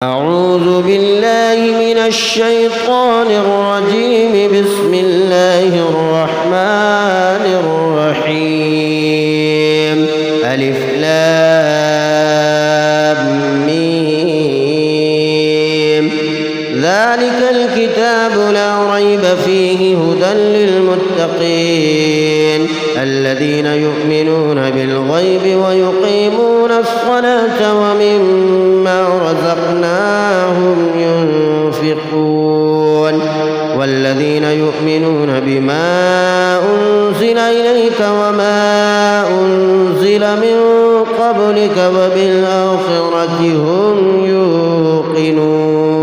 أعوذ بالله من الشيطان الرجيم. بسم الله الرحمن الرحيم. ألف لام ميم. ذلك الكتاب لا ريب فيه هدى للمتقين الذين يؤمنون بالغيب ويقيمون الصلاة ومما رزقناهم ينفقون والذين يؤمنون بما أنزل إليك وما أنزل من قبلك وبالآخرة هم يوقنون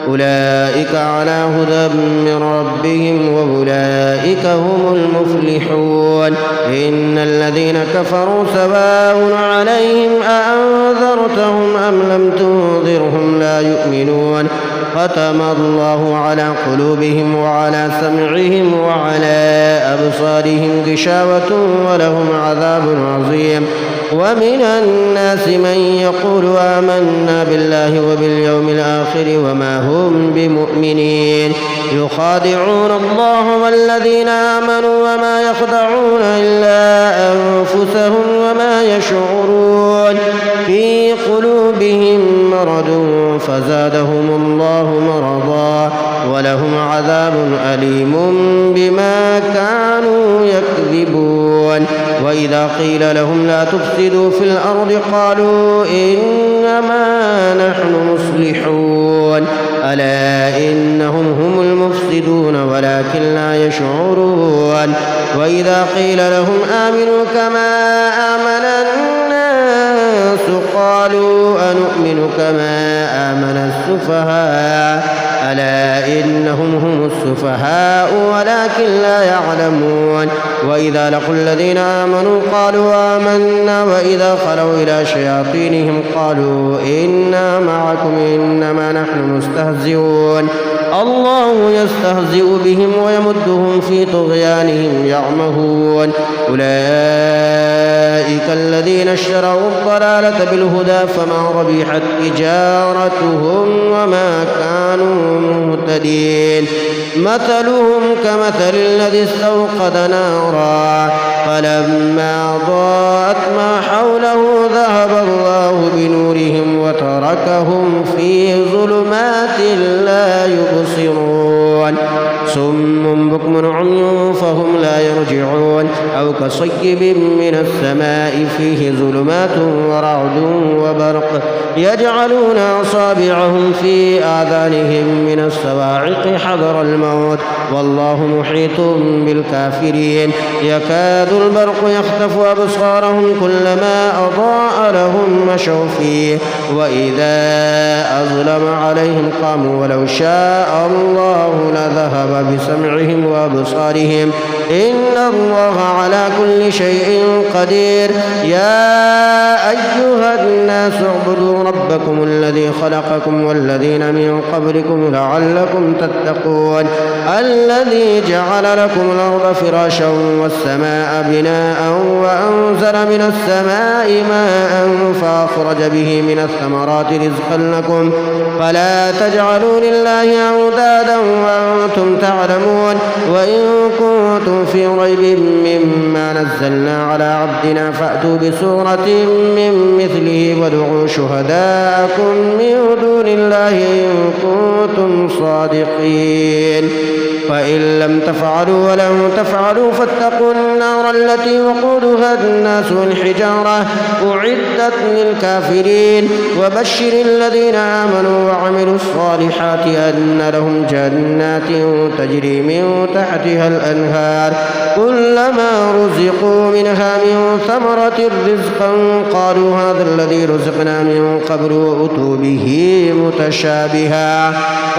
أولئك على هدى من ربهم وأولئك هم المفلحون. إن الذين كفروا سواء عليهم أأنذرتهم أم لم تنذرهم لا يؤمنون. ختم الله على قلوبهم وعلى سمعهم وعلى أبصارهم غشاوة ولهم عذاب عظيم. ومن الناس من يقول آمنا بالله وباليوم الآخر وما هم بمؤمنين يخادعون الله والذين آمنوا وما يخدعون إلا أنفسهم وما يشعرون. في قلوبهم مرض فزادهم الله مرضا ولهم عذاب أليم بما كانوا يكذبون. وإذا قيل لهم لا تفسدوا في الأرض قالوا إنما نحن مصلحون ألا إنهم هم المفسدون ولكن لا يشعرون. وإذا قيل لهم آمنوا كما آمن الناس قالوا أنؤمن كما آمن السفهاء ألا إنهم هم السفهاء ولكن لا يعلمون. وإذا لقوا الذين آمنوا قالوا آمنا وإذا خلوا إلى شياطينهم قالوا إنا معكم إنما نحن مستهزئون. الله يستهزئ بهم ويمدهم في طغيانهم يعمهون. أولئك الذين اشتروا الضلالة بالهدى فما ربحت تجارتهم وما كانوا مهتدين. مثلهم كمثل الذي استوقد نارا فلما أضاءت ما حوله ذهب الله بنورهم وتركهم في ظلمات لا يبصرون. صم بكم عمي فهم لا يرجعون. أو كصيب من السماء فيه ظلمات ورعد وبرق يجعلون أصابعهم في آذانهم من الصواعق حذر الموت والله محيط بالكافرين. يكاد البرق يخطف أبصارهم كلما أضاء لهم مشوا فيه وإذا أظلم عليهم قاموا ولو شاء الله لذهب بسمعهم وأبصارهم إن الله على كل شيء قدير. يا أيها الناس اعبدوا ربكم الذي خلقكم والذين من قبلكم لعلكم تتقون الذي جعل لكم الأرض فراشا والسماء بناء وأنزل من السماء ماء فأخرج به من الثمرات رزقا لكم فلا تجعلوا لله أندادا وأنتم تعلمون. وإن كنتم في ريب مما نزلنا على عبدنا فأتوا بسورة من مثله وادعوا شهداءكم من دون الله إن كنتم صادقين. فإن لم تفعلوا ولم تفعلوا فاتقوا النار التي وقودها الناس والحجارة أعدت للكافرين. وبشر الذين آمنوا وعملوا الصالحات أن لهم جنات تجري من تحتها الأنهار كلما رزقوا منها من ثمرة رزقا قالوا هذا الذي رزقنا من قبل وأتوا به متشابها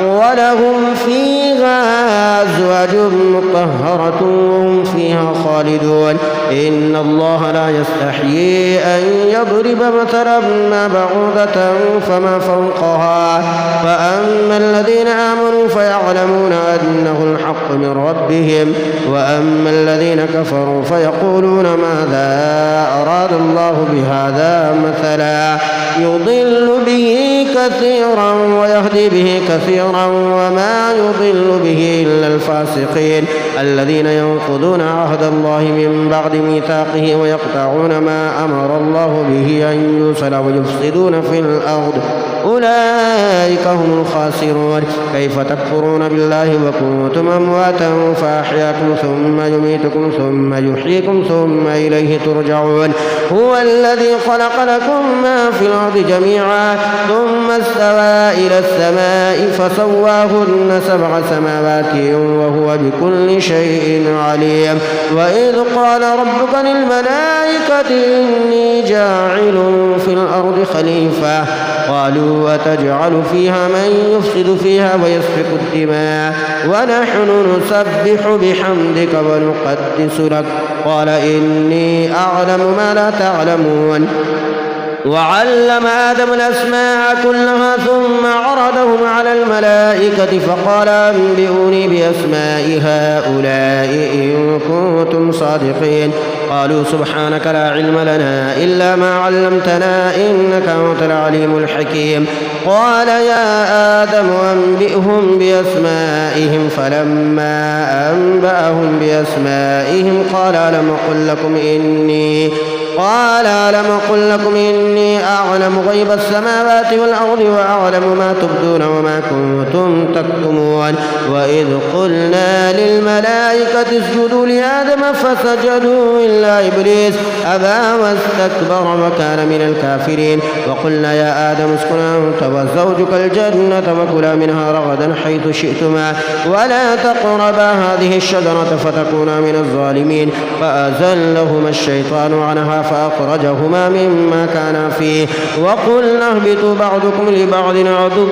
ولهم فيها أزواج مطهرة وهم فيها خالدون. إن الله لا يستحيي أن يضرب مثلا ما بعوضة فما فوقها فأما الذين آمنوا فيعلمون أنه الحق من ربهم. وأما الذين كفروا فيقولون ماذا أراد الله بهذا مثلا يضل به كثيرا ويهدي به كثيرا وما يضل به إلا الفاسقين الذين ينقضون عهد الله من بعد ميثاقه ويقطعون ما أمر الله به أن يوصل ويفسدون في الأرض أولئك هم الخاسرون. كيف تكفرون بالله وكنتم أمواتا فأحياكم ثم يميتكم ثم يحييكم ثم إليه ترجعون. هو الذي خلق لكم ما في الأرض جميعا ثم استوى إلى السماء فسواهن 7 سماوات وهو بكل شيء عليم. وإذ قال ربك للملائكة إني جاعل في الأرض خليفة قالوا أتجعل فيها من يفسد فيها ويسفك الدماء ونحن نسبح بحمدك ونقدس لك قال إني أعلم ما لا تعلمون. وعلم آدم الأسماء كلها ثم عرضهم على الملائكة فقال أنبئوني بأسماء هؤلاء إن كنتم صادقين. قالوا سبحانك لا علم لنا إلا ما علمتنا إنك أنت العليم الحكيم. قال يا آدم أنبئهم بأسمائهم فلما أنبأهم بأسمائهم قال ألم أقل لكم إني أعلم غيب السماوات والأرض وأعلم ما تبدون وما كنتم تكتمون. وإذ قلنا للملائكة اسجدوا لآدم فسجدوا إلا إبليس أبى واستكبر وكان من الكافرين. وقلنا يا آدم اسكن أنت وزوجك الجنة وكلا منها رغدا حيث شئتما ولا تقربا هذه الشجرة فتكونا من الظالمين. فأزلهما الشيطان عنها فأخرجهما مما كانا فيه وقلنا اهبطوا بعضكم لبعض عدو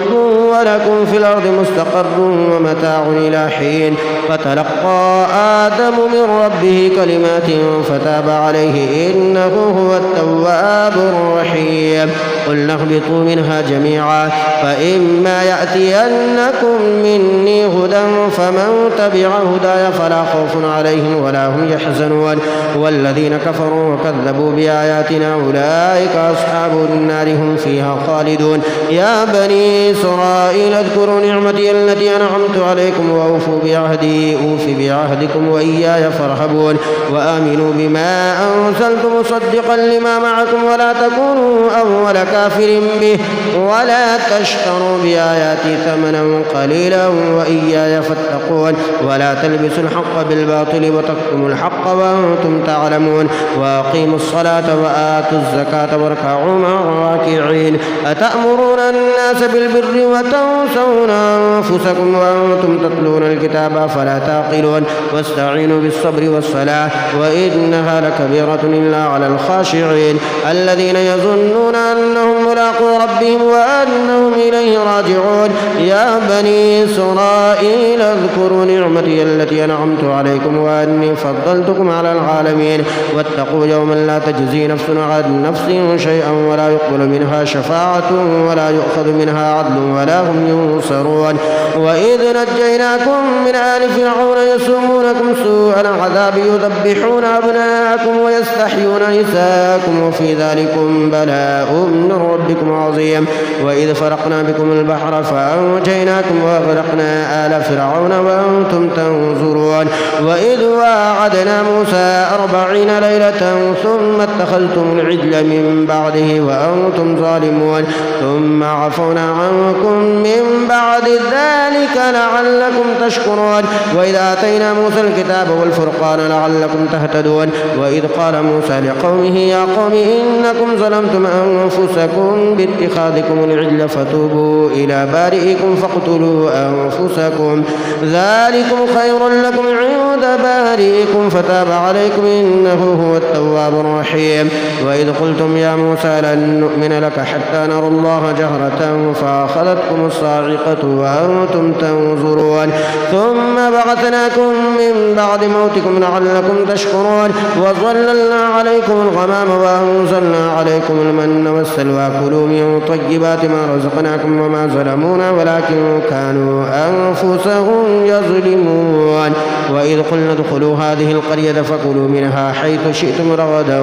ولكم في الأرض مستقر ومتاع إلى حين. فتلقى آدم من ربه كلمات فتاب عليه إنه هو التواب الرحيم. قلنا اهبطوا منها جميعا فإما يأتينكم مني هدى فمن تبع هداي فلا خوف عليهم ولا هم يحزنون. والذين كفروا وكذبوا بآياتنا أولئك أصحاب النار هم فيها خالدون. يا بني إسرائيل اذكروا نعمتي التي أنعمت عليكم وأوفوا بعهدي أوف بعهدكم وإياي فارهبون. وآمنوا بما أنزلت مصدقا لما معكم ولا تكونوا أول كافر به ولا تشتروا بآياتي ثمنا قليلا وإياي فاتقون. ولا تلبسوا الحق بالباطل وتكتموا الحق وأنتم تعلمون. وأقيموا الصلاة وآتوا الزكاة واركعوا مع الراكعين. أتأمرون الناس بالبر وتنسون أنفسكم وأنتم تتلون الكتاب فلا تعقلون. واستعينوا بالصبر والصلاة وإنها لكبيرة إلا على الخاشعين الذين يظنون أنهم ملاقو ربهم وأنهم إليه راجعون. يا بني إسرائيل اذكروا نعمتي التي أنعمت عليكم وأني فضلتكم على العالمين. واتقوا يوما لا تجزي نفس عن نفس شيئا ولا يقبل منها شفاعة ولا يؤخذ منها عدل ولا هم ينصرون. وإذ نجيناكم من آل فرعون يسومونكم سوء العذاب يذبحون أبناءكم ويستحيون نساءكم وفي ذلكم بلاء من ربكم عظيم. وإذ فرقنا بكم البحر فأنجيناكم وأغرقنا آل فرعون وأنتم تنظرون. وإذ واعدنا موسى 40 ليلة ثم اتخذتم العجل من بعده وأنتم ظالمون ثم عفونا عنكم من بعد ذلك لعلكم تشكرون. وإذ آتينا موسى الكتاب والفرقان لعلكم تهتدون. وإذ قال موسى لقومه يا قوم إنكم ظلمتم أنفسكم باتخاذكم العجل فتوبوا إلى بارئكم فاقتلوا أنفسكم ذلكم خير لكم عند بارئكم فتاب عليكم إنه هو التواب الرحيم. وإذ قلتم يا موسى لن نؤمن لك حتى نرى الله جهرة فأخذتكم الصاعقة وأنتم تنظرون ثم بعثناكم من بعد موتكم لعلكم تشكرون. وظللنا عليكم الغمام وأنزلنا عليكم المن والسلوى كلوا من طيبات الطيبات ما رزقناكم وما ظلمونا ولكن كانوا أنفسهم يظلمون. وإذ قلنا ادخلوا هذه القرية فكلوا منها حيث شئتم رغدا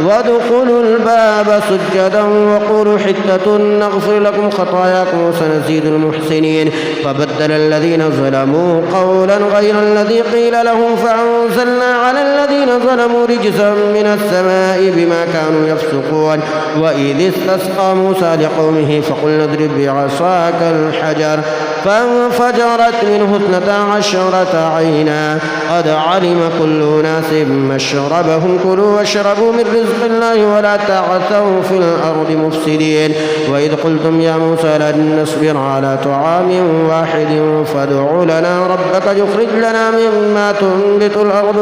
وادخلوا الباب سجدا وقولوا حتة نغفر لكم خطاياكم وسنزيد المحسنين. فبدل الذين ظلموا قولا غير الذي قيل لهم فأنزلنا على الذين ظلموا رجزا من السماء بما كانوا يفسقون. وإذ استسقى موسى لقومه فقلنا اضرب بعصاك الحجر فانفجرت منه 12 عينا قد علم كل أناس مشربهم كلوا واشربوا من رزق الله ولا تعثوا في الأرض مفسدين. وإذ قلتم يا موسى لن نصبر على طعام واحد فادع لنا ربك يخرج لنا مما تنبت الأرض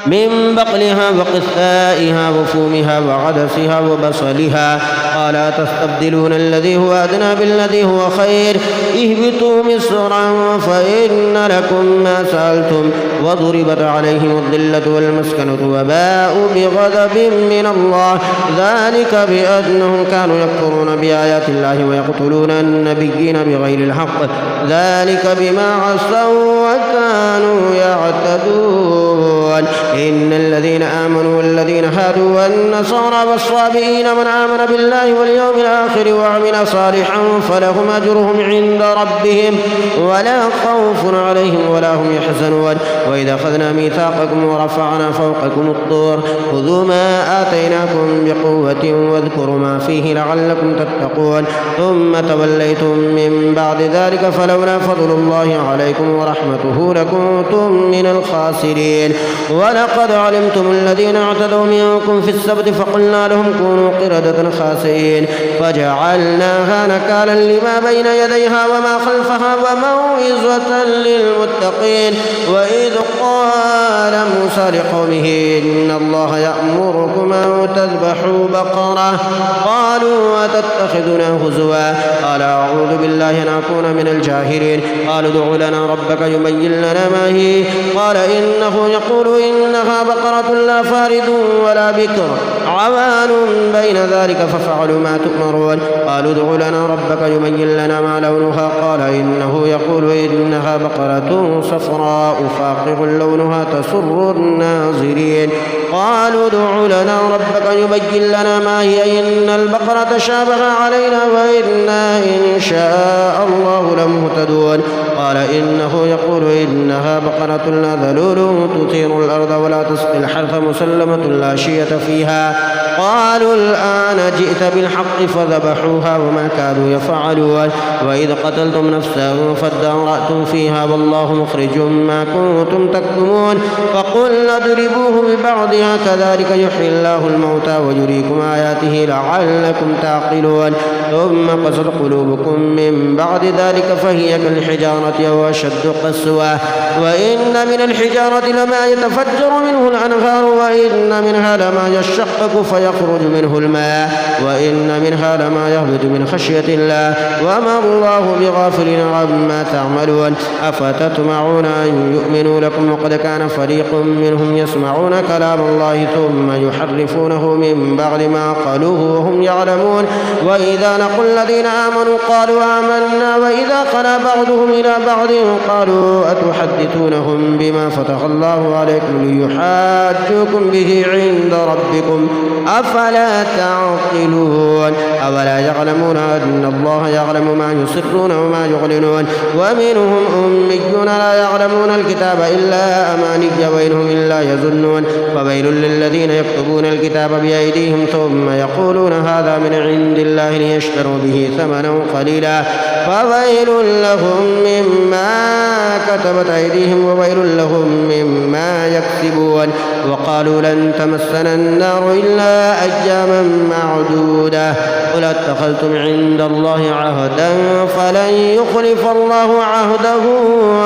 من بقلها وقثائها وفومها وعدسها وبصلها قال تستبدلون الذي هو أدنى بالذي هو خير اهبطوا مصرا فإن لكم ما سألتم وضربت عليهم الذلة والمسكنة وباءوا بغضب من الله ذلك بأنهم كانوا يكفرون بآيات الله ويقتلون النبيين بغير الحق ذلك بما عصوا وكانوا يعتدون. إن الذين آمنوا والذين هادوا والنصارى والصابئين من آمن بالله واليوم الآخر وعمل صالحا فلهم أجرهم عند ربهم ولا خوف عليهم ولا هم يحزنون. وإذا أخذنا ميثاقكم ورفعنا فوقكم الطور خذوا ما آتيناكم بقوة واذكروا ما فيه لعلكم تتقون ثم توليتم من بعد ذلك فلولا فضل الله عليكم ورحمته لكنتم من الخاسرين. ولقد علمتم الذين اعتدوا منكم في السبت فقلنا لهم كونوا قردة خاسئين فجعلناها نكالا لما بين يديها وما خلفها وموعظة للمتقين. وإذ قال موسى لقومه إن الله يأمركم أن تذبحوا بقرة قالوا أتتخذنا هزوا قال أعوذ بالله أن أكون من الجاهلين. قالوا ادع لنا ربك يبين لنا ما هي قال إنه يقول إنها بقرة لا فارض ولا بكر عوان بين ذلك ففعلوا ما تؤمرون. قالوا ادع لنا ربك يبين لنا ما لونها قال إنه يقول إنها بقرة صفراء فاقع لونها تسر الناظرين. قالوا ادع لنا ربك يبين لنا ما هي إن البقرة شابه علينا وإنا إن شاء الله لمهتدون. قال إنه يقول إنها بقرة لا ذلول تثير الأرض ولا تسقي الحرث مسلمة لا شية فيها. قالوا الآن جئت بالحق فذبحوها وما كادوا يفعلون. وإذ قتلتم نفسا فادارأتم فيها والله مخرج ما كنتم تكتمون. فقلنا اضربوه ببعضها كذلك يحيي الله الموتى ويريكم آياته لعلكم تعقلون. ثم قست قلوبكم من بعد ذلك فهي كالحجارة أو أشد قسوة. وإن من الحجارة لما يتفجر منه الأنهار وإن منها لما يشقق فيخرج منه الماء وإن منها لما يهبط من خشية الله وما الله بغافل عما تعملون. أفتطمعون أن يؤمنوا لكم وقد كان فريق منهم يسمعون كلام الله ثم يحرفونه من بعد ما قالوه وهم يعلمون. وإذا لقوا الذين آمنوا قالوا آمنا وإذا خلا بعضهم إلى بعض قالوا أتحدثونهم بما فتح الله عليكم ليحاجوكم به عند ربكم أفلا تعقلون. أولا يعلمون أن الله يعلم ما يسرون وما يعلنون. ومنهم أميون لا يعلمون الكتاب إلا أماني وإنهم إلا يظنون. فويل للذين يكتبون الكتاب بأيديهم ثم يقولون هذا من عند الله ليشتروا به ثمنا قليلا فويل لهم مما كتبت أيديهم وويل لهم مما يكسبون. وقالوا لن تمسنا النار إلا أياما معدودة قل اتخذتم عند الله عهدا فلن يخلف الله عهده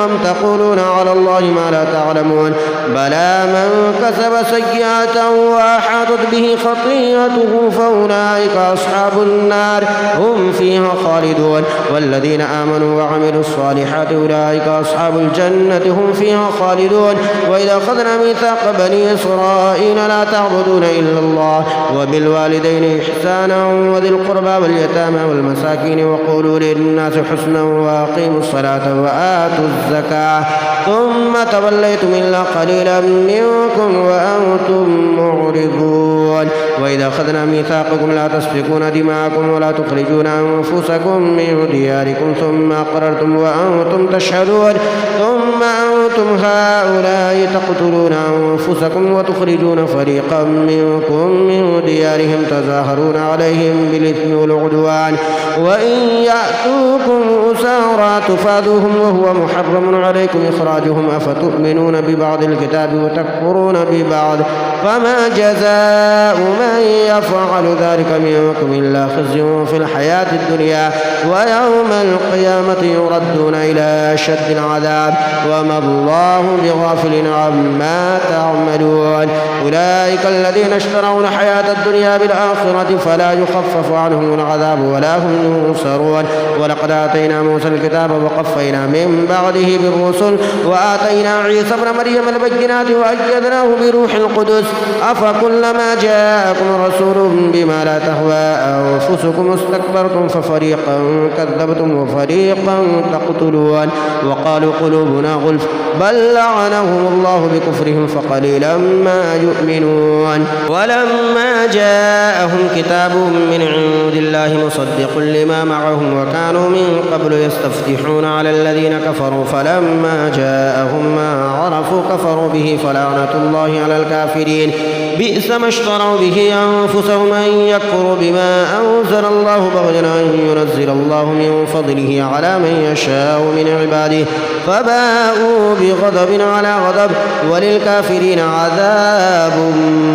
أم تقولون على الله ما لا تعلمون بلى من كسب سيئة وأحاطت به خطيئته فأولئك أصحاب النار هم فيها خالدون والذين آمنوا وعملوا الصالحات أولئك أصحاب الجنة هم فيها خالدون وإذا أخذنا ميثاق بني إسرائيل لا تعبدون إلا الله وبالوالدين إحسانا وذي القربى واليتامى والمساكين وقولوا للناس حسنا وأقيموا الصلاة وآتوا الزكاة ثم توليتم إلا قليلا منكم وأنتم معرضون وإذا أخذنا ميثاقكم لا تسفكون دماءكم ولا تخرجون أنفسكم من دياركم ثم أقررتم وأنتم تشهدون ثم أنتم هؤلاء تقتلون أنفسكم وتخرجون فريقا منكم من ديارهم تظاهرون عليهم بالإثم والعدوان وإن يأتوكم أسارى تفادوهم وهو محرم عليكم إخراجهم أفتؤمنون ببعض الكتاب وتكفرون ببعض فما جزاء من يفعل ذلك منكم إلا خزي في الحياة الدنيا ويوم القيامة يردون إلى أشد العذاب وما الله بغافل عما تعملون أولئك الذين اشتروا الحياة الدنيا بالآخرة فلا يخفف عنهم العذاب ولا هم ينصرون ولقد آتينا موسى الكتاب وقفينا من بعده بالرسل وآتينا عيسى ابن مريم البينات وأيدناه بروح القدس أفكلما جاءكم رسول بما لا تهوى أنفسكم استكبرتم ففريقا كذبتم وفريقا تقتلون وقالوا قلوبنا غلف بل لعنهم الله بكفرهم فقليلا ما يؤمنون ولما جاءهم كتاب من عند الله مصدق لما معهم وكانوا من قبل يستفتحون على الذين كفروا فلما جاءهم ما عرفوا كفروا به فلعنة الله على الكافرين بئس ما اشتروا به أنفسهم أن يكفروا بما أنزل الله بغيا أن ينزل الله من فضله على من يشاء من عباده فباءوا بغضب على غضب وللكافرين عذاب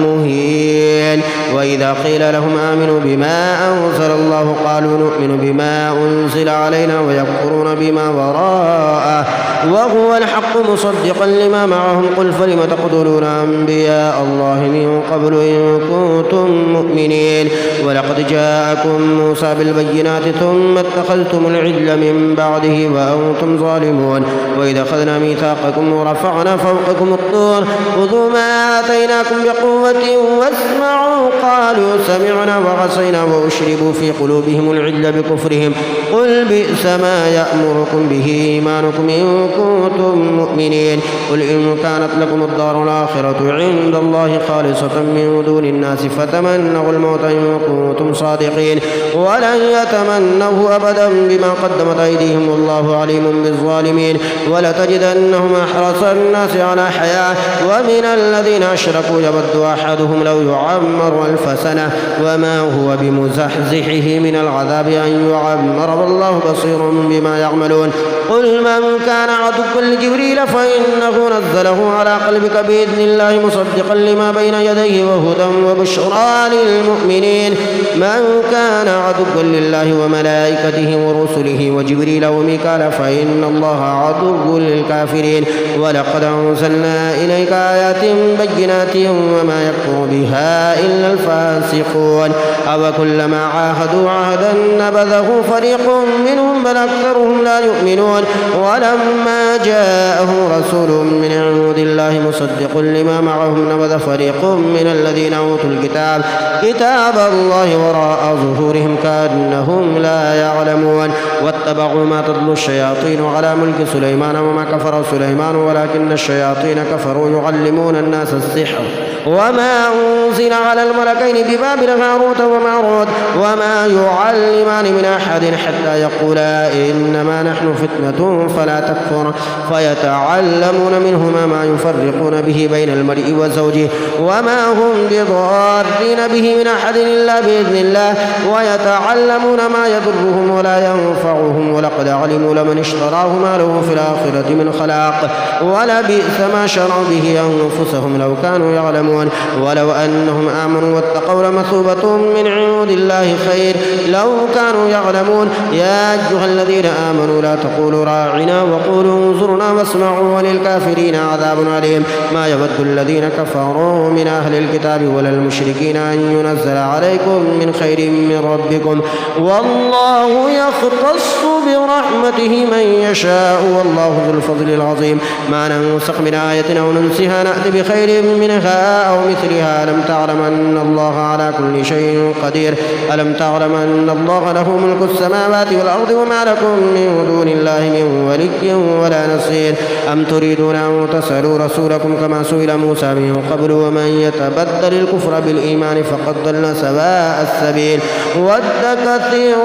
مهين وإذا قيل لهم آمنوا بما أنزل الله قالوا نؤمن بما أنزل علينا ويكفرون بما وراءه وهو الحق مصدقا لما معهم قل فلم تقتلون أنبياء الله من قبل إن كنتم مؤمنين ولقد جاءكم موسى بالبينات ثم اتخذتم العجل من بعده وأنتم ظالمون وإذا أخذنا ميثاقكم ورفعنا فوقكم الطور خذوا ما آتيناكم بقوة واسمعوا قالوا سمعنا وعصينا وأشربوا في قلوبهم العجل بكفرهم قل بئس ما يأمركم به إيمانكم إن كنتم مؤمنين قل إن كانت لكم الدار الآخرة عند الله خالصة من دون الناس فتمنوا الموت إن كنتم صادقين ولن يتمنوه أبدا بما قدمت أيديهم والله عليم بالظالمين ولتجدنهم أحرص الناس على حياة ومن الذين أشركوا يود أحدهم لو يعمر 1000 سنة وما هو بمزحزحه من العذاب أن يعمر والله بصير بما يعملون قل من كان عدوا لجبريل فإنه نزله على قلبك بإذن الله مصدقا لما بين يديه وهدى وبشرى للمؤمنين من كان عدوا لله وملائكته ورسله وجبريل وميكال فإن الله عدو للكافرين ولقد أنزلنا إليك آيات بينات وما يكفر بها إلا الفاسقون أو كلما عاهدوا عهدا نبذه فريق منهم بل أكثرهم لا يؤمنون ولما جاءهم رسول من عند الله مصدق لما معهم نبذ فريق من الذين أوتوا الكتاب كتاب الله وراء ظهورهم كأنهم لا يعلمون واتبعوا ما تتلو الشياطين على ملك سليمان وما كفر سليمان ولكن الشياطين كفروا يعلمون الناس السحر وما أنزل على الملكين ببابل هاروت وماروت وما يعلمان من أحد حتى يقولا إنما نحن فتنة فلا تكفر فيتعلمون منهما ما يفرقون به بين المرء وزوجه وما هم بضارين به من أحد إلا بإذن الله ويتعلمون ما يضرهم ولا ينفعهم ولقد علموا لمن اشتراه ما له في الآخرة من خلاق ولبئس ما شروا به أنفسهم لو كانوا يعلمون يعلمون ولو أنهم آمنوا واتقوا لمثوبة من عند الله خير لو كانوا يعلمون يا أيها الذين آمنوا لا تقولوا راعنا وقولوا انظرنا واسمعوا وللكافرين عذاب أليم ما يود الذين كفروا من أهل الكتاب ولا المشركين أن ينزل عليكم من خير من ربكم والله يختص برحمته من يشاء والله ذو الفضل العظيم ما ننسخ من آية أو ننسها نأتي بخير منها أو مثلها ألم تعلم أن الله على كل شيء قدير ألم تعلم أن الله له ملك السماوات والأرض وما لكم من دون الله من ولي ولا نصير أم تريدون أن تسألوا رسولكم كما سئل موسى من قبل ومن يتبدل الكفر بالإيمان فقد ضل سواء السبيل ود كثير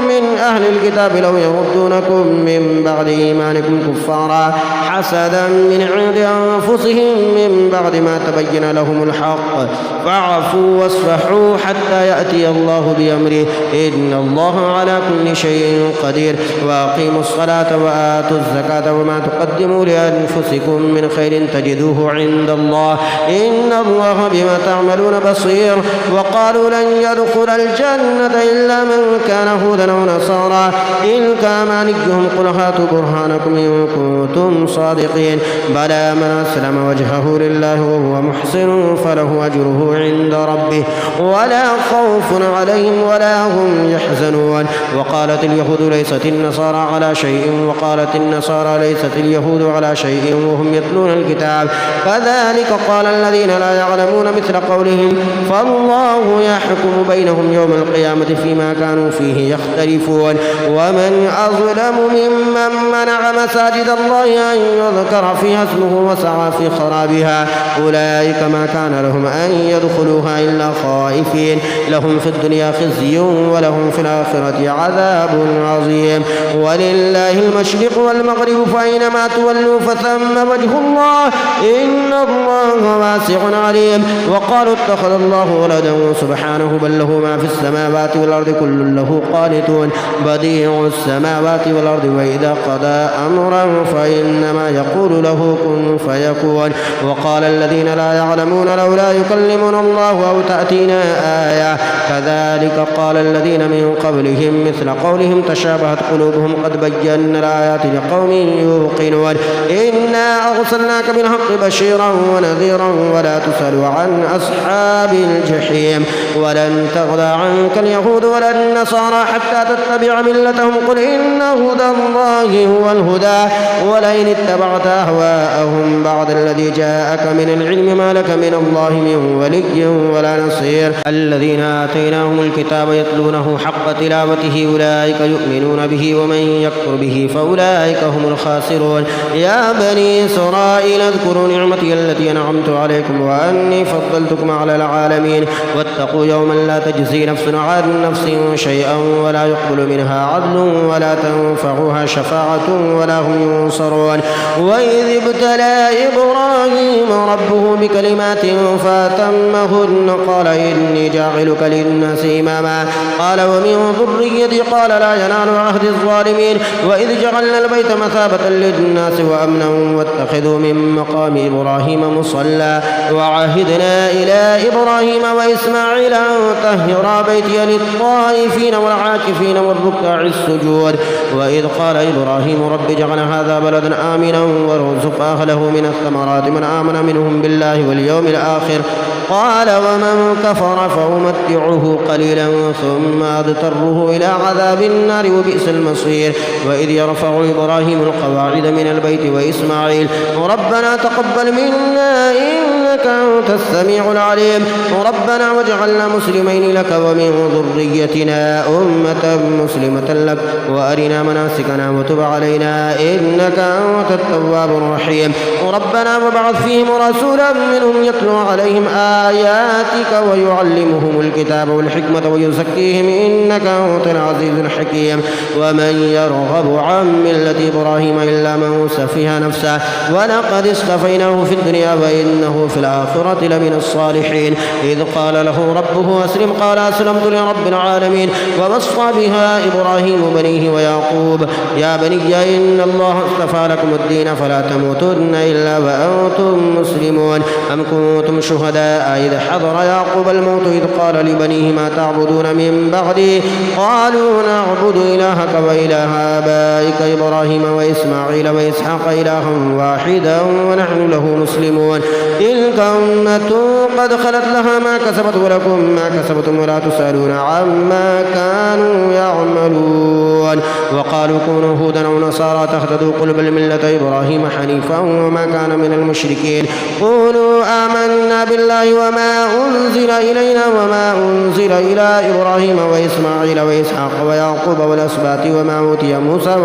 من أهل الكتاب لو يردونكم من بعد إيمانكم كفارا حسدا من عند أنفسهم من بعد ما تبين لهم الحق فاعفوا واصفحوا حتى يأتي الله بأمره إن الله على كل شيء قدير وأقيموا الصلاة وآتوا الزكاة وما تقدموا لأنفسكم من خير تجدوه عند الله إن الله بما تعملون بصير وقالوا لن يدخل الجنة إلا من كان هودا أو نصارى تلك أمانيهم قل هاتوا برهانكم إن كنتم صادقين بلى من أسلم وجهه لله وهو محسن فله أجره عند ربه ولا خوف عليهم ولا هم يحزنون وقالت اليهود ليست النصارى على شيء وقالت النصارى ليست اليهود على شيء وهم يتلون الكتاب كذلك قال الذين لا يعلمون مثل قولهم فالله يحكم بينهم يوم القيامة فيما كانوا فيه يختلفون ومن أظلم ممن منع مساجد الله أن يذكر فيها اسمه وسعى في خرابها أولئك ما كان لهم أن يدخلوها إلا خائفين لهم في الدنيا خزي ولهم في الآخرة عذاب عظيم ولله المشرق والمغرب فأينما تولوا فثم وجه الله إن الله واسع عليم وقالوا اتخذ الله ولدا سبحانه بل له ما في السماوات والأرض كل له قانتون بديع السماوات والأرض وإذا قضى أمرا فإنما يقول له كن فيكون وقال الذين لا يعلمون لولا يكلمنا الله أو تأتينا آية كذلك قال الذين من قبلهم مثل قولهم تشابهت قلوبهم قد بينا الآيات لقوم يوقنون إنا أرسلناك بالحق بشيرا ونذيرا ولا تسأل عن أصحاب الجحيم ولن ترضى عنك اليهود ولا النصارى حتى تتبع ملتهم قل إن هدى الله هو الهدى ولئن اتبعت أهواءهم بعد الذي جاءك من العلم ما لك من الله من ولي ولا نصير الذين آتيناهم الكتاب يتلونه حق تلاوته أولئك يؤمنون به ومن يكفر به فأولئك هم الخاسرون يا بني إسرائيل اذكروا نعمتي التي أنعمت عليكم وأني فضلتكم على العالمين واتقوا يوما لا تجزي نفس عن نفس شيئا ولا يقبل منها عدل ولا تنفعها شفاعة ولا هم ينصرون وإذ ابتلى إبراهيم ربه بكلمات فأتمهن قال إني جاعلك للناس إماما قال ومن ذريتي قال لا ينال عهد الظالمين وإذ جعلنا البيت مثابة للناس وأمنا واتخذوا من مقام إبراهيم مصلى وعهدنا إلى إبراهيم وإسماعيل أن طهرا بيتي للطائفين والعاكفين والركع السجود وإذ قال إبراهيم رب اجعل هذا بلدا آمنا وارزق أهله من الثمرات من آمن منهم بالله واليوم الآخر قال ومن كفر فأمتعه قليلا ثم أضطره إلى عذاب النار وبئس المصير وإذ يرفع إبراهيم القواعد من البيت وإسماعيل ربنا تقبل منا إنك أنت السميع العليم ربنا واجعلنا مسلمين لك ومن ذريتنا أمة مسلمة لك وأرنا مناسكنا وتب علينا إنك أنت التواب الرحيم ربنا وابعث فيهم رسولا منهم يتلو عليهم آياتك ويعلمهم الكتاب والحكمة ويزكيهم إنك أنت العزيز الحكيم ومن يرغب عن ملة إبراهيم إلا من سفه نفسه ولقد اصطفيناه في الدنيا وإنه في الآخرة لمن الصالحين. إذ قال له ربه أسلم قال أسلمت لرب العالمين. ووصى بها إبراهيم بنيه ويعقوب يا بني إن الله اصطفى لكم الدين فلا تموتن إلا وأنتم مسلمون. أم كنتم شهداء إذ حضر يعقوب الموت إذ قال لبنيه ما تعبدون من بعدي قالوا نعبد إلهك وإله آبائك إبراهيم وإسماعيل وإسحاق إلها واحدا ونحن له مسلمون. تلك أمة قد خلت لها ما كسبت ولكم ما كسبتم ولا تسألون عما كانوا يعملون. وقالوا كونوا هودا أو نصارى تهتدوا قل بل ملة إبراهيم حنيفا وما كان من المشركين. قولوا آمنا بالله وما أنزل إلينا وما أنزل إلى إبراهيم وإسماعيل وإسحاق ويعقوب والأسباط وما أوتي موسى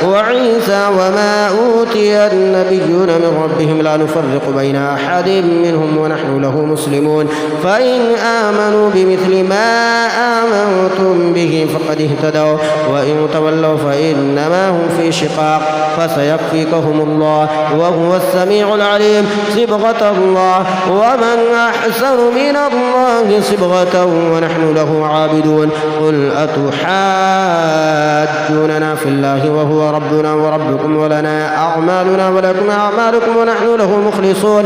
وعيسى وما أوتي النبيون من ربهم لا نفرق بين أحد منهم ونحن له مسلمون. فإن آمنوا بمثل ما آمنتم به فقد اهتدوا وإن تولوا فإنما هم في شقاق فسيكفيكهم الله وهو السميع العليم. صبغة الله ومن أحسن من الله صبغة ونحن له عابدون. قل أتحاجوننا في الله وهو ربنا وربكم ولنا أعمالنا ولكم أعمالكم ونحن له مخلصون.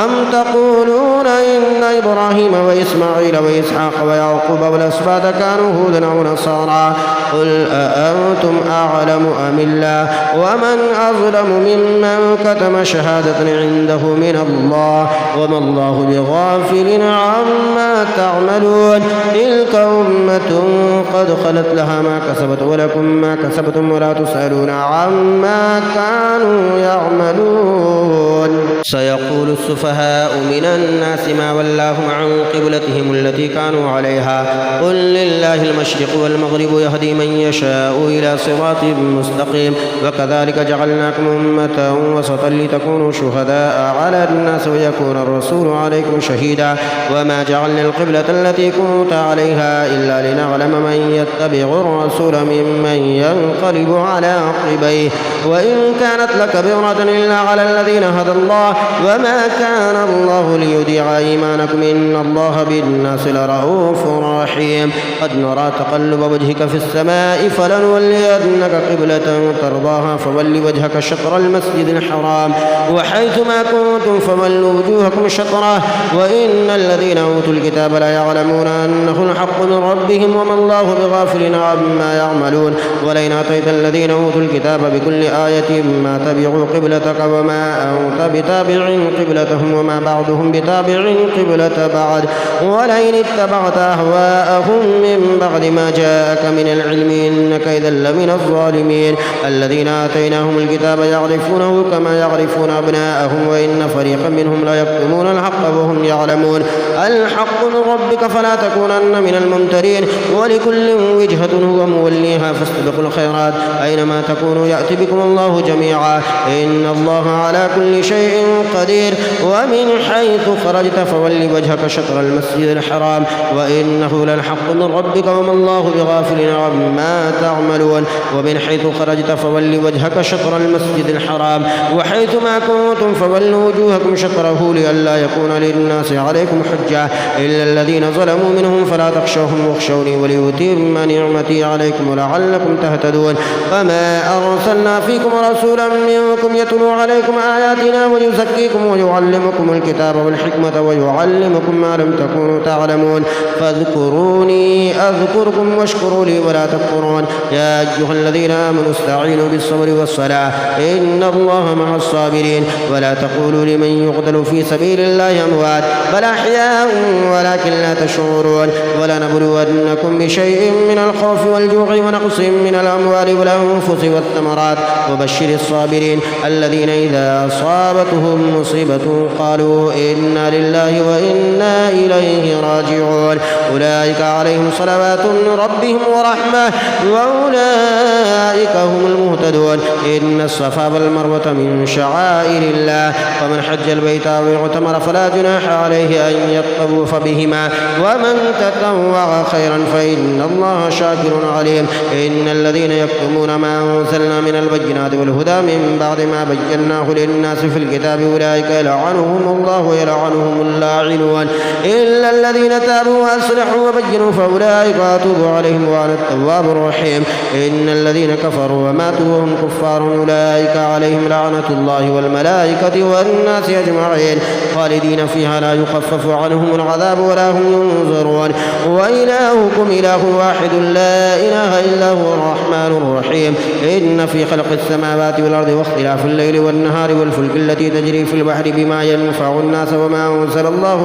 أم تقولون إن إبراهيم وإسماعيل وإسحاق ويعقوب والأسباط كانوا هودا أو نصارى قل أأنتم أعلم أم الله ومن أظلم ممن كتم شهادة عنده من الله وما الله بغافل عما تعملون. تلك أمة قد خلت لها ما كسبت ولكم ما كسبتم ولا تسألون عما كانوا يعملون. سيقول السفهاء من الناس ما ولاهم عن قبلتهم التي كانوا عليها قل لله المشرق والمغرب يهدي من يشاء إلى صراط مستقيم. وكذلك جعلناكم أمة وسطا لتكونوا شهداء على الناس ويكون الرسول عليكم شهيدا. وما جعلنا القبلة التي كنت عليها إلا لنعلم من يتبع الرسول ممن ينقلب على عقبيه وإن كانت لكبيرة إلا على الذين هدى الله وما كان الله ليضيع إيمانكم إن الله بالناس لرؤوف رحيم. قد نرى تقلب وجهك في السماء فلنولينك قبلة ترضاها فول وجهك شطر المسجد الحرام وحيث ما كنتم فولوا وجوهكم شطره وإن الذين أوتوا الكتاب لا يعلمون أنه الحق من ربهم وما الله بغافل عما يعملون. ولئن أتيت الذين أوتوا الكتاب بكل آية ما تبعوا قبلتك وما أنت بتابع قبلتهم وما بعضهم بتابع قبلة بعد ولئن اتبعت أهواءهم من بعد ما جاءك من العلم إنك إذا لمن الظالمين. الذين آتيناهم الكتاب يعرفونه كما يعرفون أبناءهم وإن فريقا منهم لا يكتمون الحق وهم يعلمون. الحق من ربك فلا تكونن من الممترين ولكل وجهة هو موليها فاستبقوا الخيرات أينما تكونوا يأتي بكم الله جميعا إن الله على كل شيء قدير. ومن حيث خرجت فول وجهك شطر المسجد الحرام وإنه للحق من ربك وما الله بغافل عما تعملون. ومن حيث خرجت فول وجهك شطر المسجد الحرام وحيث ما كنتم فولوا وجوهكم شطره لئلا يكون للناس عليكم حجة إلا الذين ظلموا منهم فلا تخشوهم واخشوني وليتم نعمتي عليكم ولعلكم تهتدون. فما أرسلنا فيكم رسولا منكم يتلو عليكم آياتنا ويزكيكم ويعلمكم الكتاب والحكمة ويعلمكم ما لم تكونوا تعلمون. فاذكروني أذكركم واشكروا لي ولا تكفرون. يا أيها الذين آمنوا استعينوا بالصبر والصلاة إن الله مع الصابرين. ولا تقولوا لمن يقتل في سبيل الله أموات بل أحياء ولكن لا تشعرون. ولنبلونكم بشيء من الخوف والجوع ونقص من الأموال والأنفس والثمرات وبشر الصابرين الذين إذا أصابتهم مصيبة قالوا إنا لله وإنا إليه راجعون. أولئك عليهم صلوات من ربهم ورحمة فأولئك هم المهتدون. إن الصفا والمروة من شعائر الله، فمن حج البيت أو اعتمر فلا جناح عليه أن يطوف بهما، ومن تطوع خيرا فإن الله شاكر عليم. إن الذين يكتمون ما أنزلنا من البينات والهدى من بعد ما بيناه للناس في الكتاب أولئك يلعنهم الله ويلعنهم اللاعنون، إلا الذين تابوا وأصلحوا وبينوا فأولئك أتوب عليهم وأنا التواب الرحيم. إن الذين كفروا وماتوا وهم كفار أولئك عليهم لعنة الله والملائكة والناس أجمعين خالدين فيها لا يخفف عنهم العذاب ولا هم ينظرون. وإلهكم إله واحد لا إله إلا هو الرحمن الرحيم. إن في خلق السماوات والأرض واختلاف الليل والنهار والفلك التي تجري في البحر بما ينفع الناس وما أنزل الله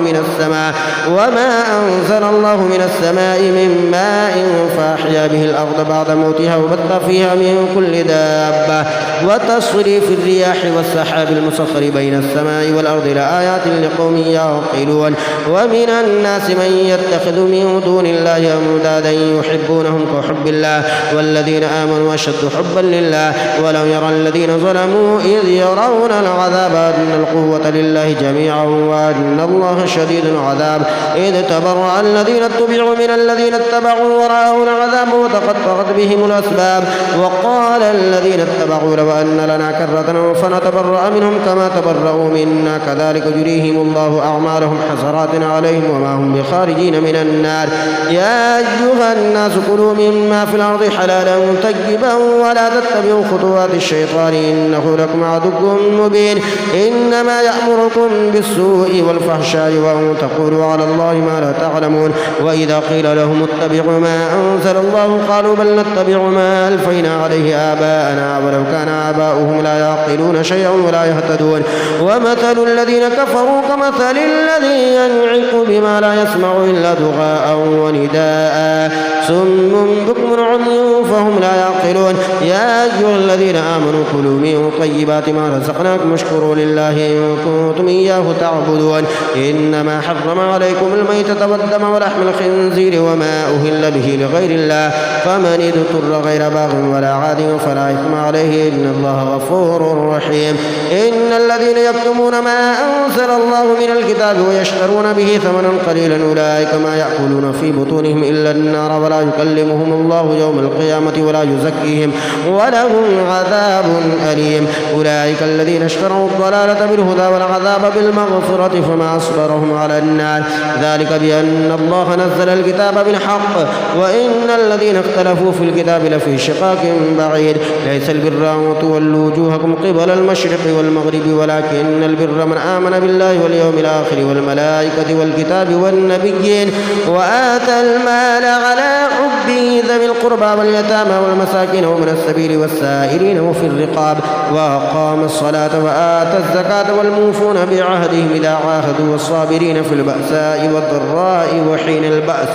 من السماء من ماء فأحيا به الأرض بعد موتها وبث فيها من كل دابة وتصريف الرياح والسحاب المسخر بين السماء والأرض لآيات لقوم يعقلون. ومن الناس من يتخذ من دون الله أندادا يحبونهم كحب الله والذين آمنوا أشد حبا لله ولو يرى الذين ظلموا إذ يرون العذاب أن القوة لله جميعا وأن الله شديد العذاب إذ تبرأ الذين اتبعوا من الذين اتبعوا ورأوا العذاب وتقطعت بهم الأسباب وقال الذين اتبعوا لو أن لنا كرة فنتبرأ منهم كما تبرأوا منا كذلك يريهم الله أعمالهم حسرات عليهم وما هم بخارجين من النار. يا أيها الناس كلوا مما في الأرض حلالا طيبا ولا تتبعوا خطوات الشيطان إنه لكم عدو مبين. إنما يأمركم بالسوء والفحشاء وأن تقولوا على الله ما لا تعلمون. وإذا قيل لهم اتبعوا ما أنزل الله قالوا بل نتبع ما ألفينا عليه آباءنا ولو كان آباؤهم لا يعقلون شيئا ولا يهتدون. ومثل الذين كفروا كمثل الذي ينعق بما لا يسمع إلا دعاء ونداء صم بكم عمي فهم لا يعقلون. يا أيها الذين آمنوا كلوا من طيبات ما رزقناكم واشكروا لله إن كنتم إياه تعبدون. إنما حرم عليكم الميتة والدم ولحم الخنزير وما أهل به لغير الله فمن اضطر غير باغ ولا عاد فلا إثم عليه إن الله غفور رحيم. إن الذين يكتمون ما أنزل الله من الكتاب ويشترون به ثمنا قليلا أولئك ما يأكلون في بطونهم إلا النار ولا يكلمهم الله يوم القيامة ولا يزكيهم ولهم عذاب أليم. أولئك الذين اشتروا الضلالة بالهدى والعذاب بالمغفرة فما أصبرهم على النار ذلك بأن الله نزل الكتاب بالحق وإن الذين اختلفوا في الكتاب لفي شقاق بعيد. ليس البر أن تولوا وجوهكم قبل المشرق والمغرب ولكن البر من آمن بالله واليوم الآخر والملائكة والكتاب والنبيين وآتى المال على حبه ذوي القربى واليتامى والمساكين ومن السبيل والسائلين وفي الرقاب وأقام الصلاة وآتى الزكاة والموفون بعهدهم إذا عاهدوا والصابرين في البأساء والضراء وحين البأس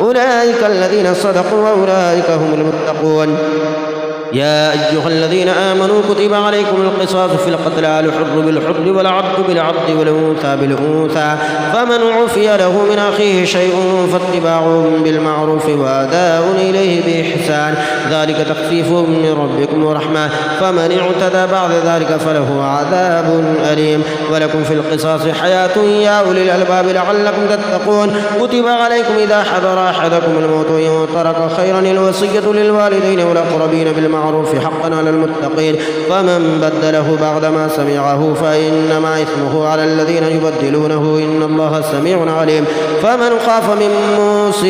أولئك الذين صدقوا وأولئك هم المتقون. يا أيها الذين آمنوا كتب عليكم القصاص في القتلى الحر بالحر والعبد بالعبد والأنثى بالأنثى فمن عفي له من أخيه شيء فاتباع بالمعروف وأداء إليه بإحسان ذلك تخفيف من ربكم ورحمة فمن اعتدى بعد ذلك فله عذاب أليم. ولكم في القصاص حياة يا أولي الألباب لعلكم تتقون. كتب عليكم إذا حضر أحدكم الموت إن ترك خيرا الوصية للوالدين والأقربين بالمعروف حقا على المتقين فمن بدله بعدما سمعه فإنما إثمه على الذين يبدلونه إن الله سميع عليم. فمن خاف من موص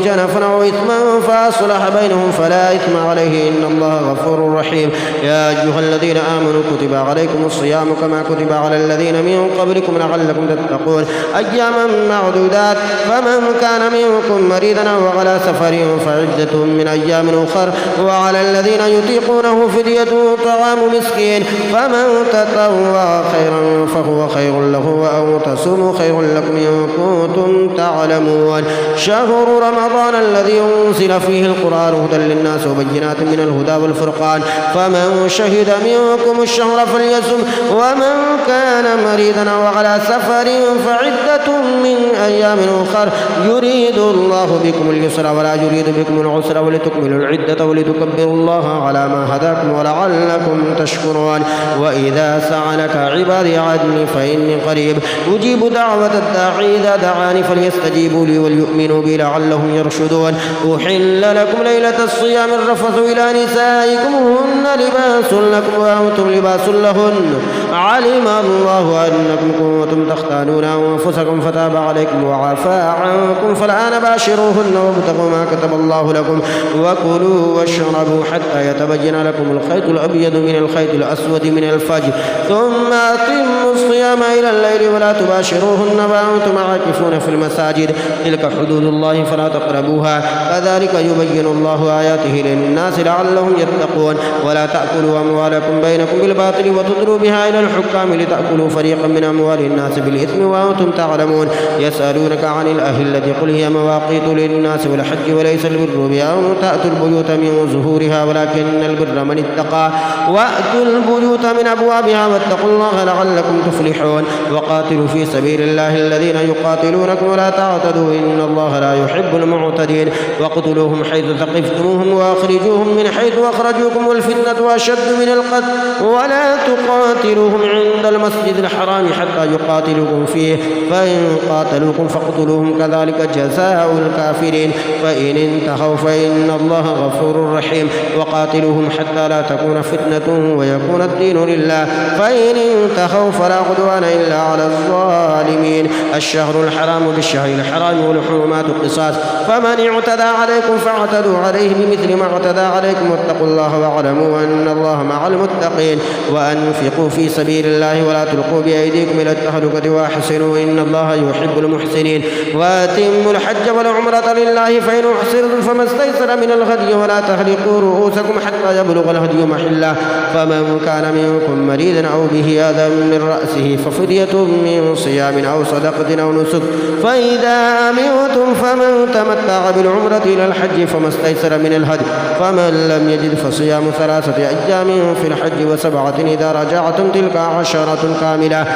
جنفا أو إثما فأصلح بينهم فلا إثم عليه إن الله غفور رحيم. يا أيها الذين آمنوا كتب عليكم الصيام كما كتب على الذين من قبلكم لعلكم تتقون أياما معدودات فمن كان منكم مريضا أو على سفر فعدة من أيام أخر وعلى الذين يطيقونه فدية طعام مسكين فمن تطوع خيرا فهو خير له أو تصوموا خير لكم إن كنتم تعلمون. شهر رمضان الذي أنزل فيه القرآن هدى للناس وبينات من الهدى والفرقان فمن شهد منكم الشهر فليصم ومن كان مريضا أو على سفر فعدة من أيام أخر يريد الله بكم اليسر ولا يريد بكم العسر ولتكملوا العدة ولتكبروا الله على ما هداكم ولعلكم تشكرون. وإذا سألك عبادي عني فإني قريب أجيب دعوة الداعي إذا دعاني فليستجيبوا لي وليؤمنوا بي لعلهم يرشدون. أحل لكم ليلة الصيام الرفث إلى نسائكم هن لباس لكم وأنتم لباس لهن علم الله أنكم كنتم تختانون أنفسكم فتاب عليكم وعفى عنكم فالآن باشروهن وابتغوا ما كتب الله لكم وكلوا واشربوا حتى يتبين لكم الخيط الأبيض من الخيط الأسود من الفجر ثم أتموا الصيام إلى الليل ولا تباشروهن وأنتم عاكفون في المساجد تلك حدود الله فلا تقربوها كذلك يبين الله آياته للناس لعلهم يتقون. ولا تأكلوا أموالكم بينكم بالباطل وتدلوا بها إلى الحكام لتأكلوا فريقا من أموال الناس بالإثم وأنتم تعلمون. يسألونك عن الأهلة قل هي مواقيت للناس والحج وليس البر بأن تأتوا البيوت من ظهورها ولكن البر من اتقى وأتوا البيوت من أبوابها واتقوا الله لعلكم تفلحون. وقاتلوا في سبيل الله الذين يقاتلونكم ولا تعتدوا إن الله لا يحب المعتدين. واقتلوهم حيث ثقفتموهم وأخرجوهم من حيث أخرجوكم والفتنة أشد من القتل ولا تقاتلوهم عند المسجد الحرام حتى يقاتلوكم فيه فإن قاتلوكم فاقتلوهم كذلك جزاء الكافرين فإن انتهوا فإن الله غفور رحيم. وقاتلوهم حتى لا تكون فتنة ويكون الدين لله فإن انتهوا فلا عدوان إلا على الظالمين. الشهر الحرام بالشهر الحرام والحرمات قصاص فمن اعتدى عليكم فاعتدوا عليه بمثل ما اعتدى عليكم واتقوا الله واعلموا أن الله مع المتقين. وأنفقوا في سبيل الله ولا تلقوا بأيديكم إلى التهلكة وأحسنوا إن الله يحب المحسنين. وأتموا الحج والعمرة لله فإن أحسنتم فما استيسر من الهدي ولا تحلقوا رؤوسكم حتى يبلغ الهدي محله فمن كان منكم مريضا أو به أذى من رأسه ففدية من صيام أو صدقة أو نسك فإذا أمنتم فمن تمتع بالعمرة إلى الحج فما استيسر من الهدي فمن لم يجد فصيام 3 أيام في الحج و7 إذا رجعتم تلك 10 كاملة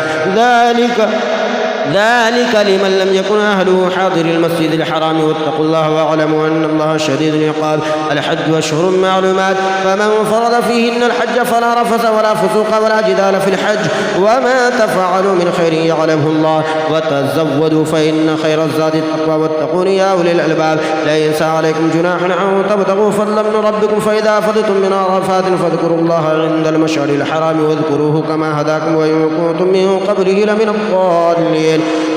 ذلك لمن لم يكن أهله حاضر المسجد الحرام واتقوا الله واعلموا أن الله شديد العقاب. الحج أشهر معلومات فمن فرض فيهن الحج فلا رفث ولا فسوق ولا جدال في الحج وما تفعلوا من خير يعلمه الله وتزودوا فإن خير الزاد التقوى واتقون يا أولي الألباب. ليس عليكم جناح أن تبتغوا فضلا من ربكم فإذا أفضتم من عرفات فاذكروا الله عند المشعر الحرام واذكروه كما هداكم وإن كنتم من قبله لمن الضالين.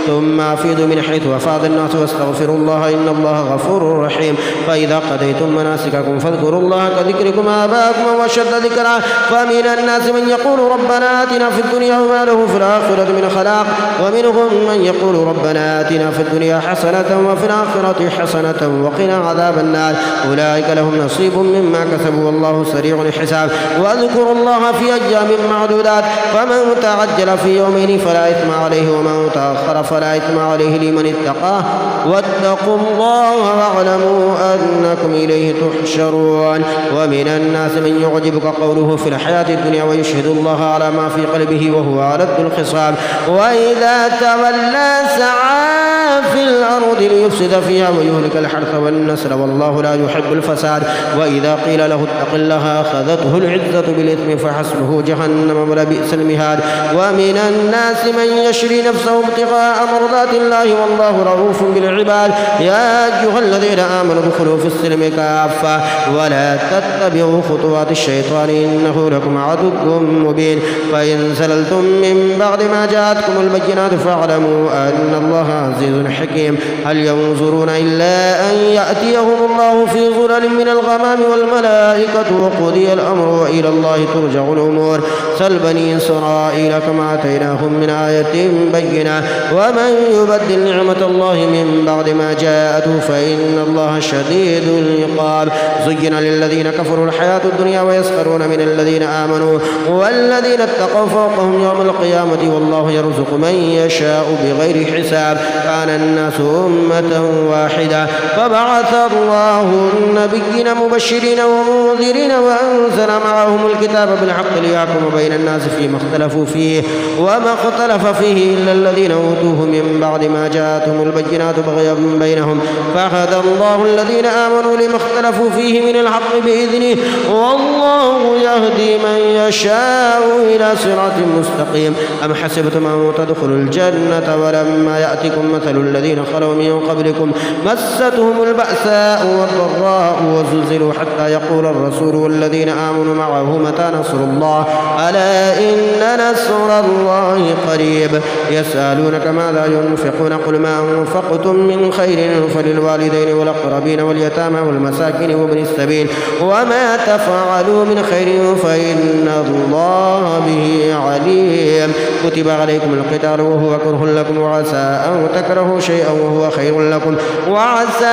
ثم أفيضوا من حيث أفاض الناس واستغفروا الله إن الله غفور رحيم. فإذا قضيتم مناسككم فاذكروا الله كذكركم آباءكم وأشد ذكرا. فمن الناس من يقول ربنا آتنا في الدنيا وما له في الآخرة من خلاق ومنهم من يقول ربنا آتنا في الدنيا حسنة وفي الآخرة حسنة وقنا عذاب النار أولئك لهم نصيب مما كسبوا والله سريع الحساب. واذكروا الله في أيام معدودات فمن تعجل في يومين فلا إثم عليه ومن تأخر فلا إثم عليه لمن اتقاه واتقوا الله واعلموا أنكم إليه تحشرون. ومن الناس من يعجبك قوله في الحياة الدنيا ويشهد الله على ما في قلبه وهو ألد الخصام وإذا تولى سعى في الأرض ليفسد فيها ويهلك الحرث والنسل والله لا يحب الفساد. وإذا قيل له اتق الله أخذته العزة بالإثم فحسبه جهنم ولبئس المهاد. ومن الناس من يشري نفسه ابتغاء مرضات الله والله رؤوف بالعباد. يا أيها الذين آمنوا ادخلوا في السلم كافة ولا تتبعوا خطوات الشيطان إنه لكم عدو مبين. فإن زللتم من بعد ما جاءتكم البينات فاعلموا أن الله عزيز حكيم. هل ينظرون إلا أن يأتيهم الله في ظلل من الغمام والملائكة وقضي الأمر وإلى الله ترجع الأمور. سل بني إسرائيل كما آتيناهم من آية بينة ومن يبدل نعمة الله من بعد ما جاءته فإن الله شديد العقاب. زين للذين كفروا الحياة الدنيا ويسخرون من الذين آمنوا والذين اتقوا فوقهم يوم القيامة والله يرزق من يشاء بغير حساب. كان الناس أمة واحدة فبعث الله النبيين مبشرين ومنذرين وأنزل معهم الكتاب بالحق ليحكم بين الناس فيما اختلفوا فيه وما اختلف فيه إلا الذين أوتوه من بعد ما جاءتهم البينات بغيا بينهم فهدى الله الذين آمنوا لما اختلفوا فيه من الحق بإذنه والله يهدي من يشاء إلى صراط مستقيم. أم حسبتم أن تدخلوا الجنة ولما يأتكم مثل الذين خلوا من قبلكم مستهم البأساء والضراء وزلزلوا حتى يقول الرسول والذين آمنوا معه متى نصر الله ألا إن نصر الله قريب. يسألونك ماذا ينفقون قل ما أنفقتم من خير فللوالدين والأقربين واليتامى والمساكين وابن السبيل وما تفعلوا من خير فإن الله به عليم. كتب عليكم القتال وهو كره لكم وعسى أن تكرهوا شيئا وهو خير لكم وعسى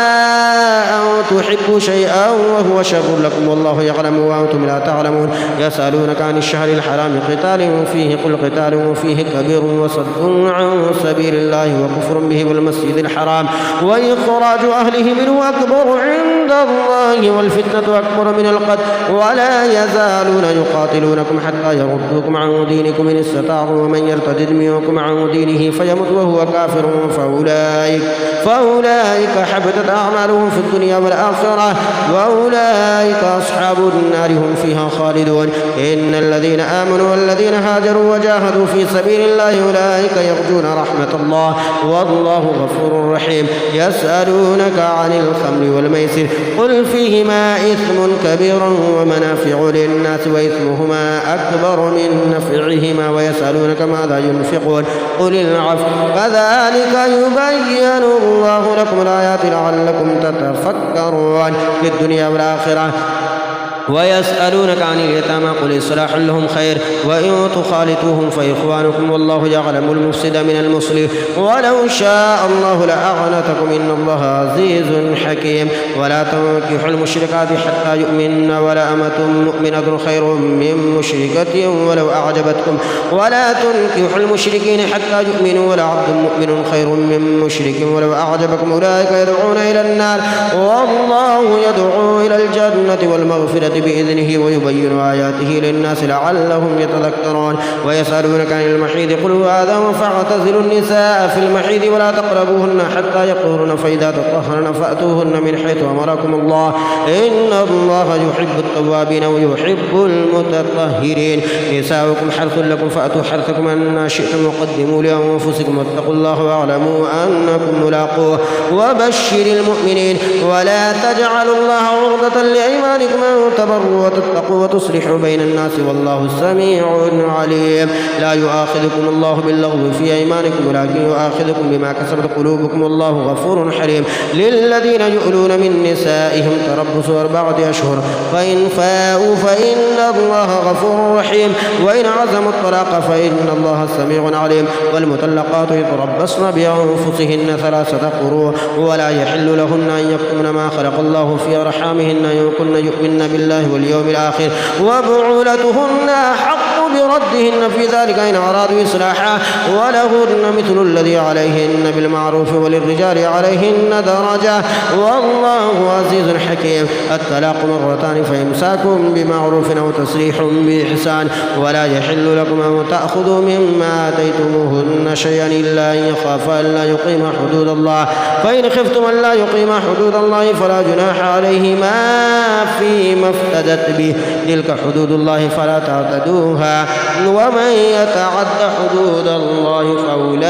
أن تحبوا شيئا وهو شر لكم والله يعلم وأنتم لا تعلمون. يسألونك عن الشهر الحرام قتال فيه قل قتال فيه كبير وصد عن سبيل الله وكفر به والمسجد الحرام وإخراج أهله منه أكبر عند الله والفتنة أكبر من القتل ولا يزالون يقاتلونكم حتى يردوكم عن دينكم إن استطاعوا ومن يرتد منكم عن دينه فيمت وهو كافر فأولئك حبطت أعمالهم في الدنيا والآخرة وأولئك أصحاب النار هم فيها خالدون. إن الذين آمنوا والذين هاجروا وجاهدوا في سبيل الله أولئك يرجون رحمة الله والله غفور رحيم. يسألونك عن الخمر والميسر قل فيهما إثم كبير ومنافع للناس وإثمهما أكبر من نفعهما ويسألونك ماذا ينفقون قل العفو كذلك يبين الله لكم الآيات لعلكم تتفكرون في الدنيا والآخرة. ويسألونك عن اليتامى قل إصلاح لهم خير وإن تخالطوهم فإخوانكم والله يعلم المفسد من المصلح ولو شاء الله لأعنتكم إن الله عزيز حكيم. ولا تنكحوا المشركات حتى يؤمن ولا أمة مؤمنة خير من مشركة ولو أعجبتكم ولا تنكحوا المشركين حتى يؤمنوا ولا عبد مؤمن خير من مشرك ولو أعجبكم أولئك يدعون إلى النار والله يدعو إلى الجنة والمغفرة بإذنه ويبين آياته للناس لعلهم يتذكرون. ويسألونك عن المحيض قل هو أذى فاعتزلوا النساء في المحيض ولا تقربوهن حتى يطهرن فإذا تطهرن فأتوهن من حيث أمركم الله إن الله يحب التوابين ويحب المتطهرين. نساؤكم حرث لكم فأتوا حرثكم أن شئتم وقدموا لأنفسكم واتقوا الله واعلموا أنكم ملاقوه وبشر المؤمنين. ولا تجعلوا الله عرضة لأيمانكم أن تبروا وتتقوا وتصلحوا بين الناس والله سميع عليم. لا يؤاخذكم الله باللغو في أيمانكم ولكن يؤاخذكم بما كسبت قلوبكم والله غفور حليم. للذين يؤلون من نسائهم تربص 4 أشهر فإن فاءوا فإن الله غفور رحيم وإن عزموا الطلاق فإن الله سميع عليم. والمطلقات يتربصن بأنفسهن 3 قروء ولا يحل لهن أن يكتمن ما خلق الله في أرحامهن إن كن يؤمن بالله واليوم الآخر وبعولتهن حق بردهن في ذلك إن أرادوا إصلاحا ولهن مثل الذي عليهن بالمعروف وللرجال عليهن درجة والله عزيز حكيم. الطلاق 2 فإمساكم بمعروف أو تسريح بإحسان ولا يحل لكم أن تأخذوا مما آتيتموهن شيئا إلا أن يخافا ألا يقيما حدود الله فإن خفتم ألا يقيما حدود الله فلا جناح عليهما فيما افتدت به تلك حدود الله فلا تعتدوها سبيلا ومن يتعد حدود الله فأولئك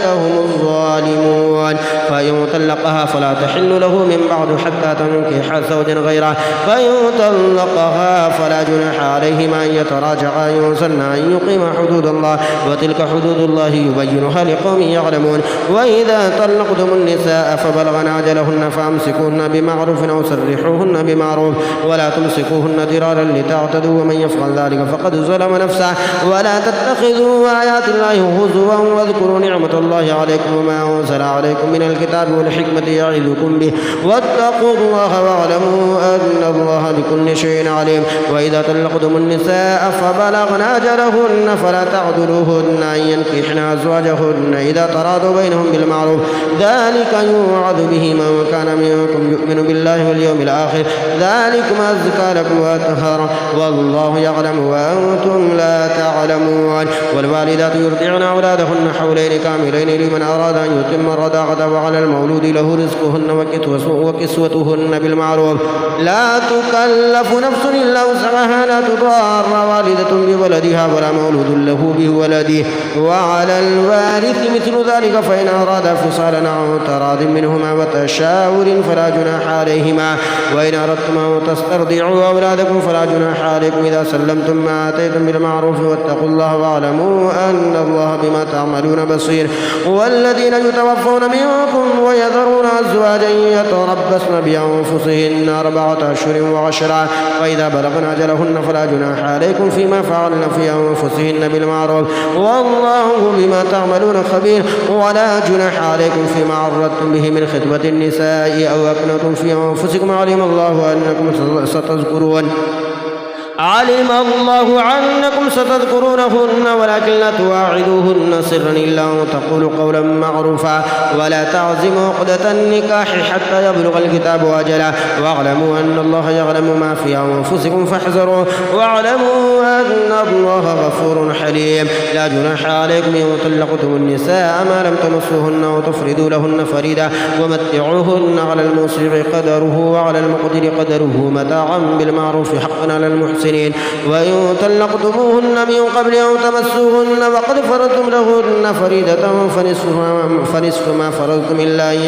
هم الظالمون فإن طلقها فلا تحل له من بعد حتى تنكح زوجا غيره فإن طلقها فلا جناح عليهما أن يتراجعا يوصلن أن يقيما حدود الله وتلك حدود الله يبينها لقوم يعلمون وإذا طلقتم النساء فبلغن أجلهن فأمسكوهن بمعروف أو سرحوهن بمعروف ولا تمسكوهن ضرارا لتعتدوا ومن يفعل ذلك فقد ظلم نفسه ولا تتخذوا آيات الله هزوا واذكروا نعمة الله عليكم وما أنزل عليكم من الكتاب والحكمة يعظكم به واتقوا الله واعلموا أن الله بكل شيء عليم وإذا طلقتم النساء فبلغن أجلهن فلا تعذلوهن أن ينكحن أزواجهن إذا تراضوا بينهم بالمعروف ذلك يوعظ به من كان منكم يؤمن بالله واليوم الآخر ذلكم أزكى لكم وأطهر والله يعلم وأنتم لا تعلمون والوالدات يرضعن أولادهن حولين كاملين لمن أراد أن يتم الرضاعة وعلى المولود له رزقهن وكسوتهن بالمعروف لا تكلف نفس إلا وسعها لا تضار والدة بولدها ولا مولود له بولده وعلى الوارث مثل ذلك فإن أراد فصالا عن تراض منهما وتشاور فلا جناح عليهما وإن أردتم أن تسترضعوا أولادكم فلا جناح عليكم إذا سلمتم ما آتيتم بالمعروف واتقوا الله واعلموا أن الله بما تعملون بصير والذين يتوفون منكم ويذرون أزواجا يتربصن بأنفسهن 4 أشهر وعشرا وإذا بلغن أجلهن فلا جناح عليكم فيما فعلن في أنفسهن بالمعروف والله بما تعملون خبير ولا جناح عليكم فيما عرضتم به من خطبة النساء أو أكنتم في أنفسكم علم الله عنكم ستذكرونهن ولكن لا تواعدوهن سرا إلا أن تقولوا قولا معروفا ولا تعزموا عقدة النكاح حتى يبلغ الكتاب أجله واعلموا أن الله يعلم ما في أنفسكم فاحذروه واعلموا أن الله غفور حليم لا جناح عليكم إن طلقتم النساء ما لم تمسوهن وتفردوا لهن فريدا ومتعوهن على الموسع قدره وعلى المقدر قدره متاعا بالمعروف حقا على المحسنين وإن طلقتموهن من قبل أن تمسوهن وقد فرضتم لهن فريدة فنصف ما فرضتم إلا أن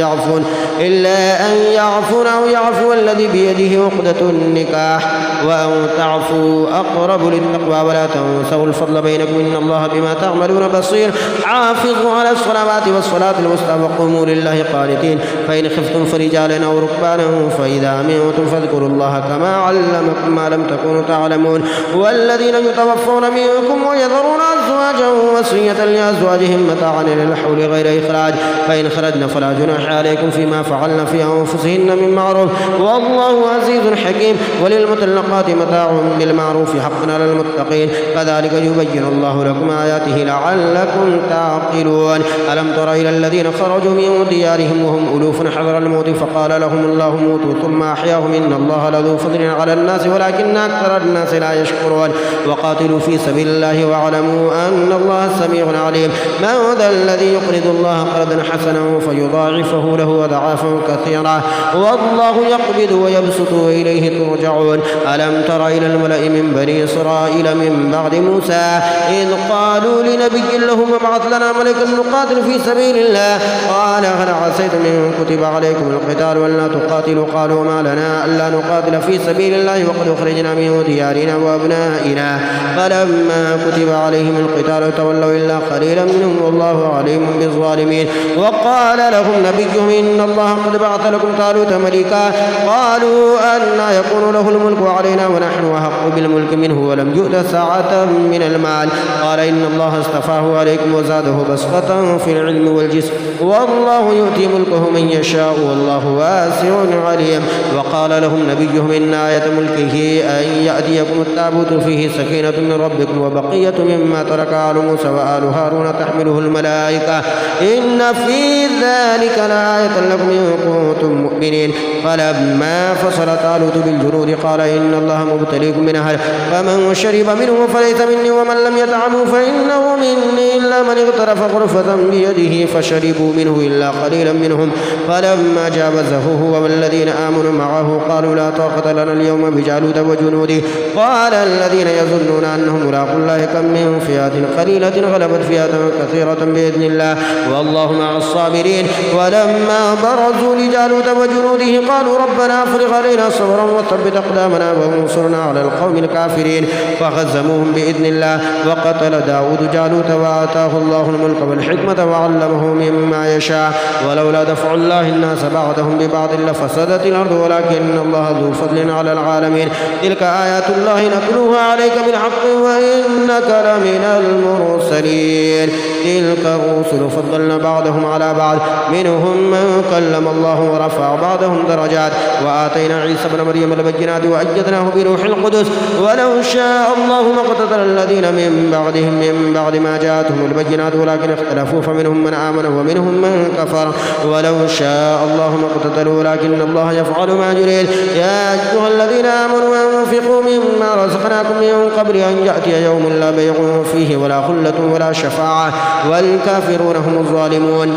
يعفون أو يعفو الذي بيده عقدة النكاح وأن تعفوا أقرب للتقوى ولا تنسوا الفضل بينكم إن الله بما تعملون بصير حافظوا على الصلوات والصلاة الوسطى وقوموا لله قانتين فإن خفتم فرجالا أو ركبانا فإذا أمنتم فاذكروا الله كما علمكم ما لم تكونوا تعلمون والذين يتوفون منكم ويذرون أزواجا وصية لأزواجهم متاعا إلى الحول غير إخراج فإن خرجن فلا جناح عليكم فيما فعلن في أنفسهن من معروف والله عزيز حكيم وللمطلقات متاع بالمعروف حقا على المتقين كذلك يبين الله لكم آياته لعلكم تعقلون ألم تر إلى الذين خرجوا من ديارهم وهم ألوف حذر الموت فقال لهم الله موتوا ثم أحياهم إن الله لذو فضل على الناس ولكن أكثر الناس لا يشكرون وقاتلوا في سبيل الله واعلموا أن الله سميع عليم من ذا الذي يقرض الله قرضا حسنا فيضاعفه له أضعافا كثيرا والله يقبض ويبسط وإليه ترجعون ألم تر إلى الملأ من بني إسرائيل من بعد موسى إذ قالوا لنبي لهم ابعث لنا ملكا نقاتل في سبيل الله قال هل عسيتم إن كتب عليكم القتال ولا تقاتلوا قالوا ما لنا ألا نقاتل في سبيل الله وقد أخرجنا من ديارنا وأبنائنا فلما كتب عليهم القتال تولوا إلا قليلا منهم والله عليم بالظالمين وقال لهم نبيهم إن الله قد بعث لكم طالوت ملكا قالوا أنى يكون له الملك علينا ونحن أحق بالملك منه ولم يؤت ساعة من المال قال إن الله اصطفاه عليكم وزاده بسطة في العلم والجسم والله يؤتي ملكه من يشاء والله واسع عليم وقال لهم نبيهم إن آية ملكه أن يأتيكم التابوت فيه سكينة من ربكم وبقية مما ترك آل موسى وآل هارون تحمله الملائكة إن في ذلك لآية لكم إن كنتم مؤمنين فلما فصل طالوت بالجنود قال إن الله مبتليكم من نهر فمن شرب منه فليس مني ومن لم يطعمه فإنه مني إلا من اغترف غرفة بيده فشربوا منه إلا قليلا منهم فلما جاوزه هو والذين آمنوا معه قالوا لا طاقة لنا اليوم بجالوت وجنوده قال الذين يظنون أنهم ملاقو الله كم من فئة قليلة غلبت فئة كثيرة بإذن الله والله مع الصابرين. ولما برزوا لجالوت وجنوده قالوا ربنا أفرغ علينا صبرا وثبت أقدامنا وانصرنا على القوم الكافرين فهزموهم بإذن الله. وقتل داود جالوت وآتاه الله الملك والحكمة وعلمه مما يشاء ولولا دفع الله الناس بعضهم ببعض لفسدت الأرض ولكن الله ذو فضل على العالمين. تلك آيات الله نتلوها عليك بالحق وإنك لمن المرسلين. تلك الرسل فضلنا بعضهم على بعض منهم من كلم الله ورفع بعضهم درجات وآتينا عيسى ابن مريم البينات وأيدناه بروح القدس ولو شاء الله ما اقتتل الذين من بعدهم من بعد ما جاءتهم البينات ولكن اختلفوا فمنهم من آمن ومنهم من كفر ولو شاء الله ما اقتتلوا ولكن الله يفعل ما يريد. يا أيها الذين آمنوا أنفقوا مما رزقناكم من قبل أن يأتي يوم لا بيع فيه ولا خلة ولا شفاعة والكافرون هم الظالمون.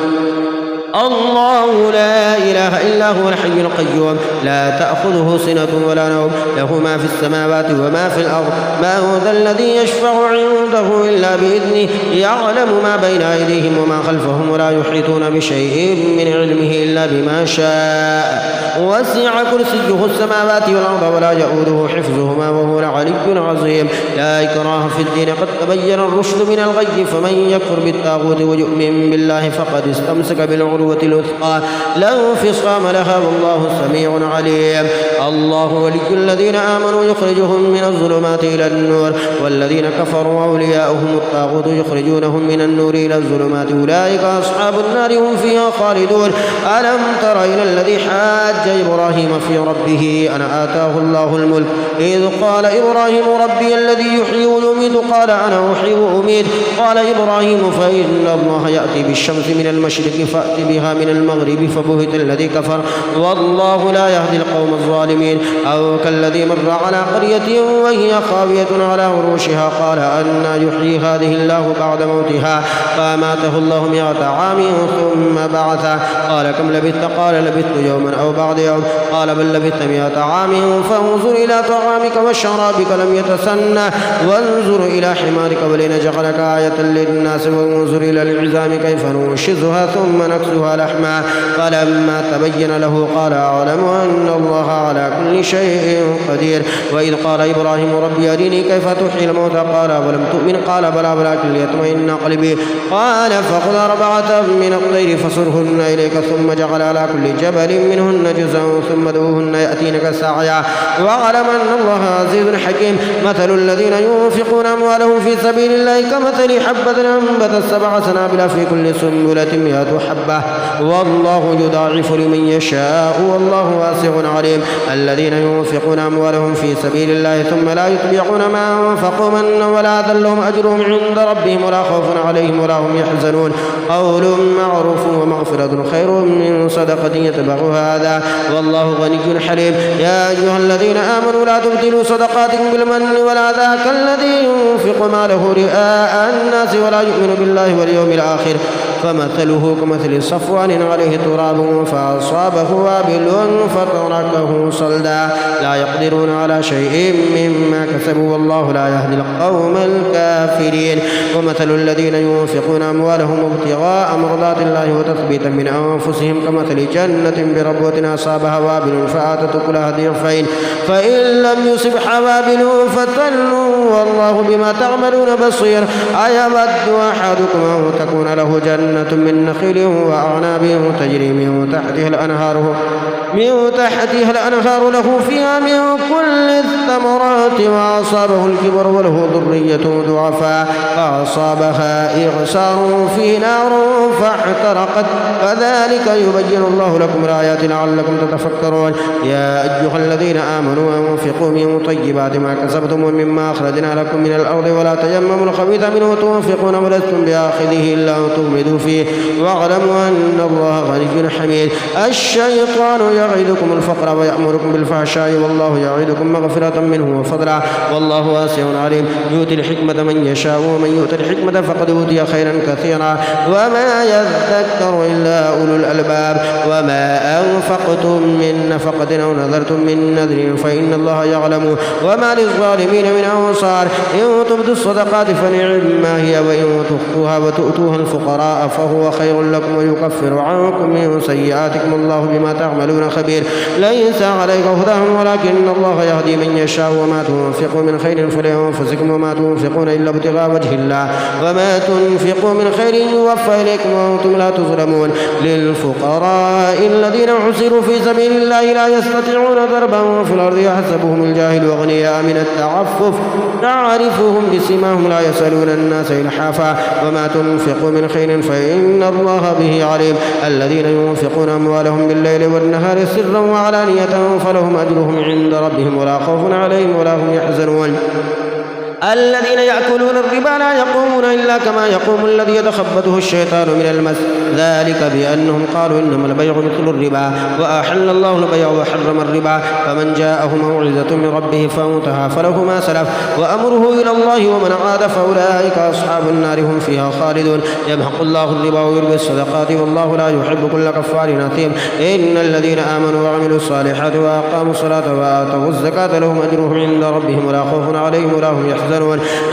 الله لا إله إلا هو الحي القيوم لا تأخذه سنة ولا نوم له ما في السماوات وما في الأرض ما هو ذا الذي يشفع عنده إلا بإذنه يعلم ما بين أيديهم وما خلفهم ولا يحيطون بشيء من علمه إلا بما شاء وسع كرسيه السماوات والأرض ولا يؤوده حفظهما وهو العلي العظيم. لا إكراه في الدين قد تبين الرشد من الغي فمن يكفر بالطاغوت ويؤمن بالله فقد استمسك بالعروة الوثقى لا انفصام لها والله سميع عليم. الله ولي الذين آمنوا يخرجهم من الظلمات إلى النور والذين كفروا أولياؤهم الطاغوت يخرجونهم من النور إلى الظلمات أولئك أصحاب النار هم فيها خالدون. ألم تر إلى الذي حاج إبراهيم في ربه أن آتاه الله الملك إذ قال إبراهيم ربي الذي يحيي ويميت قال أنا أحيي وأميت قال إبراهيم فإن الله يأتي بالشمس من المشرق فأت بها من المغرب فبهت الذي كفر والله لا يهدي القوم الظالمين. أو كالذي مر على قرية وهي خاوية على عروشها قال أنى يحيي هذه الله بعد موتها فأماته الله 100 عام ثم بعثه قال كم لبثت قال لبثت يوما أو بعض يوم قال بل لبثت 100 عام فانظر إلى طعامك وشرابك لم يتسنى وانظر إلى حمارك ولنجعلك آية للناس وانظر إلى العظام كيف ننشزها ثم نكسوها لحما فلما تبين له قال أعلم أن الله على كل شيء قدير. وإذ قال إبراهيم ربي أرني كيف تحيي الموتى قال ولم تؤمن قال بلى ولكن ليطمئن قلبي قال فخذ 4 من الطير فصرهن إليك ثم جعل على كل جبل منهن جزءا ثم ادعوهن يأتينك سعيا واعلم أن الله عزيز حكيم. مثل الذين ينفقون أموالهم في سبيل الله كمثل حبة أنبتت 7 سنابل في كل سنبلة 100 حبة والله يضاعف لمن يشاء والله واسع عليم. الذين ينفقون أموالهم في سبيل الله ثم لا يتبعون ما أنفقوا منا ولا ذل لهم أجرهم عند ربهم ولا خوف عليهم ولا هم يحزنون. قول معروف ومغفرة خير من صدقة يتبعها هذا والله غني حليم. يا أيها الذين آمنوا لا تبطلوا صدقاتكم بالمن والأذى كالذي ينفق ماله رئاء الناس ولا يؤمن بالله واليوم الآخر فمثله كمثل صفوان عليه تراب فأصابه وابل فتركه صلدا لا يقدرون على شيء مما كسبوا والله لا يهدي القوم الكافرين. ومثل الذين ينفقون أموالهم ابتغاء مرضات الله وتثبيتا من أنفسهم كمثل جنة بربوة أصابها وابل فآتت أكلها ضعفين فإن لم يصبها وابل فتل والله بما تعملون بصير. أيود أحدكم أن تكون له جنة من نخيل وأعناب تجري من تحتها الأنهار له فيها من كل الثمرات وأصابه الكبر وله ذرية ضعفاء فأصابها إعصار فيه نار فاحترقت كذلك يبين الله لكم الآيات لعلكم تتفكرون. يا أيها الذين آمنوا أنفقوا من طيبات ما كسبتم ومما أخرجنا لكم من الأرض ولا تيمموا الخبيث منه تنفقون ولستم بآخذه إلا أن تغمضوا فيه واعلموا أن الله غني حميد. الشيطان يعدكم الفقر ويأمركم بالفحشاء والله يعدكم مغفرة منه وفضلا والله واسع عليم. يؤتي الحكمة من يشاء ومن يؤت الحكمة فقد أوتي خيرا كثيرا وما يذكر إلا أولو الألباب. وما أنفقتم من نفقة أو نذرتم من نذر فإن الله يعلم وما للظالمين من أنصار. إن تبدوا الصدقات فنعما هي وإن تخفوها وتؤتوها الفقراء فهو خير لكم ويكفر عنكم من سيئاتكم الله بما تعملون خبير. ليس عليك هداهم ولكن الله يهدي من يشاء وما تنفقوا من خير فلأنفسكم وما تنفقون إلا ابتغاء وجه الله وما تنفقوا من خير يوفى إليكم وأنتم لا تظلمون. للفقراء الذين حصروا في سبيل الله لا يستطيعون ضربا في الأرض يحسبهم الجاهل أغنياء من التعفف تعرفهم بسيماهم لا يسألون الناس إلحافا وما تنفقوا من خير فإن الله به عليم. الذين ينفقون أموالهم بالليل والنهار سرا وعلانية فلهم أجرهم عند ربهم ولا خوف عليهم ولا هم يحزنون. الذين يأكلون الربا لا يقومون إلا كما يقوم الذي يتخبطه الشيطان من المس ذلك بأنهم قالوا إنما البيع مثل الربا وأحل الله البيع وحرم الربا. فمن جاءه موعظة من ربه فانتهى فله ما سلف وأمره إلى الله ومن عاد فأولئك أصحاب النار هم فيها خالدون. يمحق الله الربا ويربي الصدقات والله لا يحب كل كفار أثيم. إن الذين آمنوا وعملوا الصالحات وأقاموا الصلاة وآتوا الزكاة لهم أجرهم عند ربهم ولا خوف عليهم ولا هم يحزنون.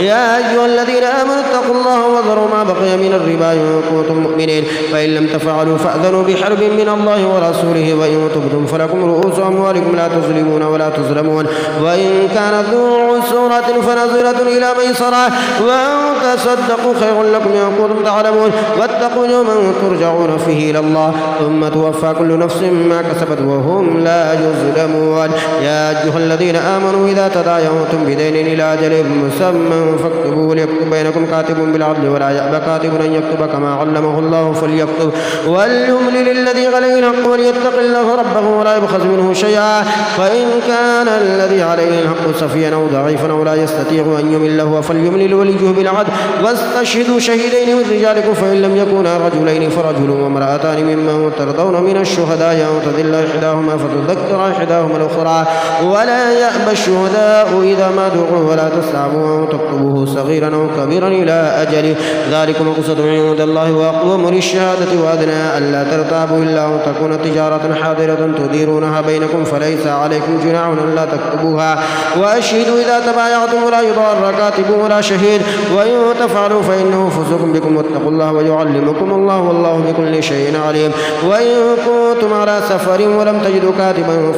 يا أيها الذين آمنوا اتقوا الله وذروا ما بقي من الربا إن كنتم مؤمنين فإن لم تفعلوا فأذنوا بحرب من الله ورسوله وإن تبتم فلكم رؤوس أموالكم لا تظلمون ولا تظلمون. وإن كان ذو عسرة فنظرة إلى ميسرة وأن تصدقوا خير لكم إن كنتم تعلمون. واتقوا يوما ترجعون فيه إلى الله ثم توفى كل نفس ما كسبت وهم لا يظلمون. يا أيها الذين آمنوا إذا تداينتم بدين إلى أجل مسمى فاكتبوه ليكتب بينكم كاتب بالعدل ولا يأبى كاتب أن يكتب كما علمه الله فليكتب وليملل الذي عليه الحق وليتق الله ربه ولا يبخس منه شيئا. فإن كان الذي عليه الحق سفيا أو ضعيفا أو لا يستطيع أن يمله فليملل وليه بالعدل واستشهدوا شهيدين من رجالكم فإن لم يكونا رجلين فرجل وامرأتان ممن ترضون من الشهداء أن تضل إحداهما فتذكر إحداهما الأخرى ولا يأبى الشهداء إذا ما دعوا ولا تسعبوا أن تكتبوه صغيرا أو كبيرا إلى أجله ذلكم أقسط عند الله وأقوم للشهادة وأدنى ألا ترتابوا إلا أن تكون تجارة حاضرة تديرونها بينكم فليس عليكم جناح ألا تكتبوها. وأشهدوا إذا تبايعتم ولا يضار كاتب ولا شهيد وإن تفعلوا فإنه فسوق بكم واتقوا الله ويعلمكم الله والله بكل شيء عليم. وإن كنتم على سفر ولم تجدوا كاتبا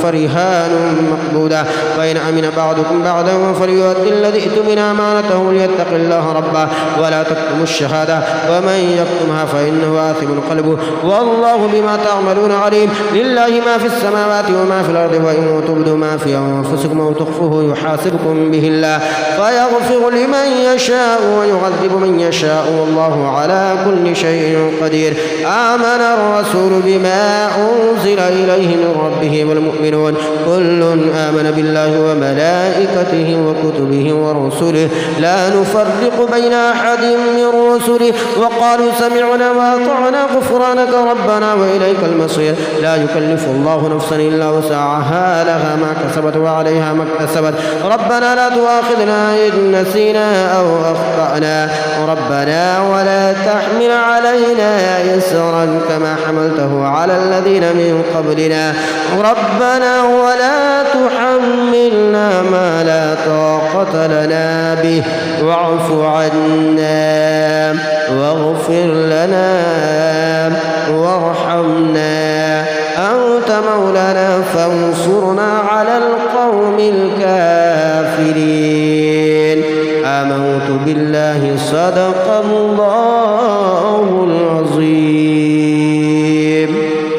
فرهان مقبودا وإن أمن بعضكم بعضا فليؤدي الذي ائتمن أمانته وليتق الله ربه ولا تكتموا الشهادة ومن يكتمها فإنه آثم قلبه والله بما تعملون عليم. لله ما في السماوات وما في الأرض وإن تبدوا ما في أنفسكم أو تخفوه يحاسبكم به الله فيغفر لمن يشاء ويعذب من يشاء والله على كل شيء قدير. آمن الرسول بما أنزل إليه من ربه والمؤمنون كل آمن بالله وملائكته وكتبه ورسله لا نفرق بين أحد من رسله وقالوا سمعنا وأطعنا غفرانك ربنا وإليك المصير. لا يكلف الله نفسا إلا وسعها لها ما كسبت وعليها ما اكتسبت ربنا لا تؤاخذنا إن نسينا أو أخطأنا ربنا ولا تحمل علينا يسرا كما حملته على الذين من قبلنا ربنا ولا تحملنا ما لا طاقة لنا به واعف عنا واغفر لنا وارحمنا أنت مولانا فانصرنا على القوم الكافرين. آمنت بالله صدق الله العظيم.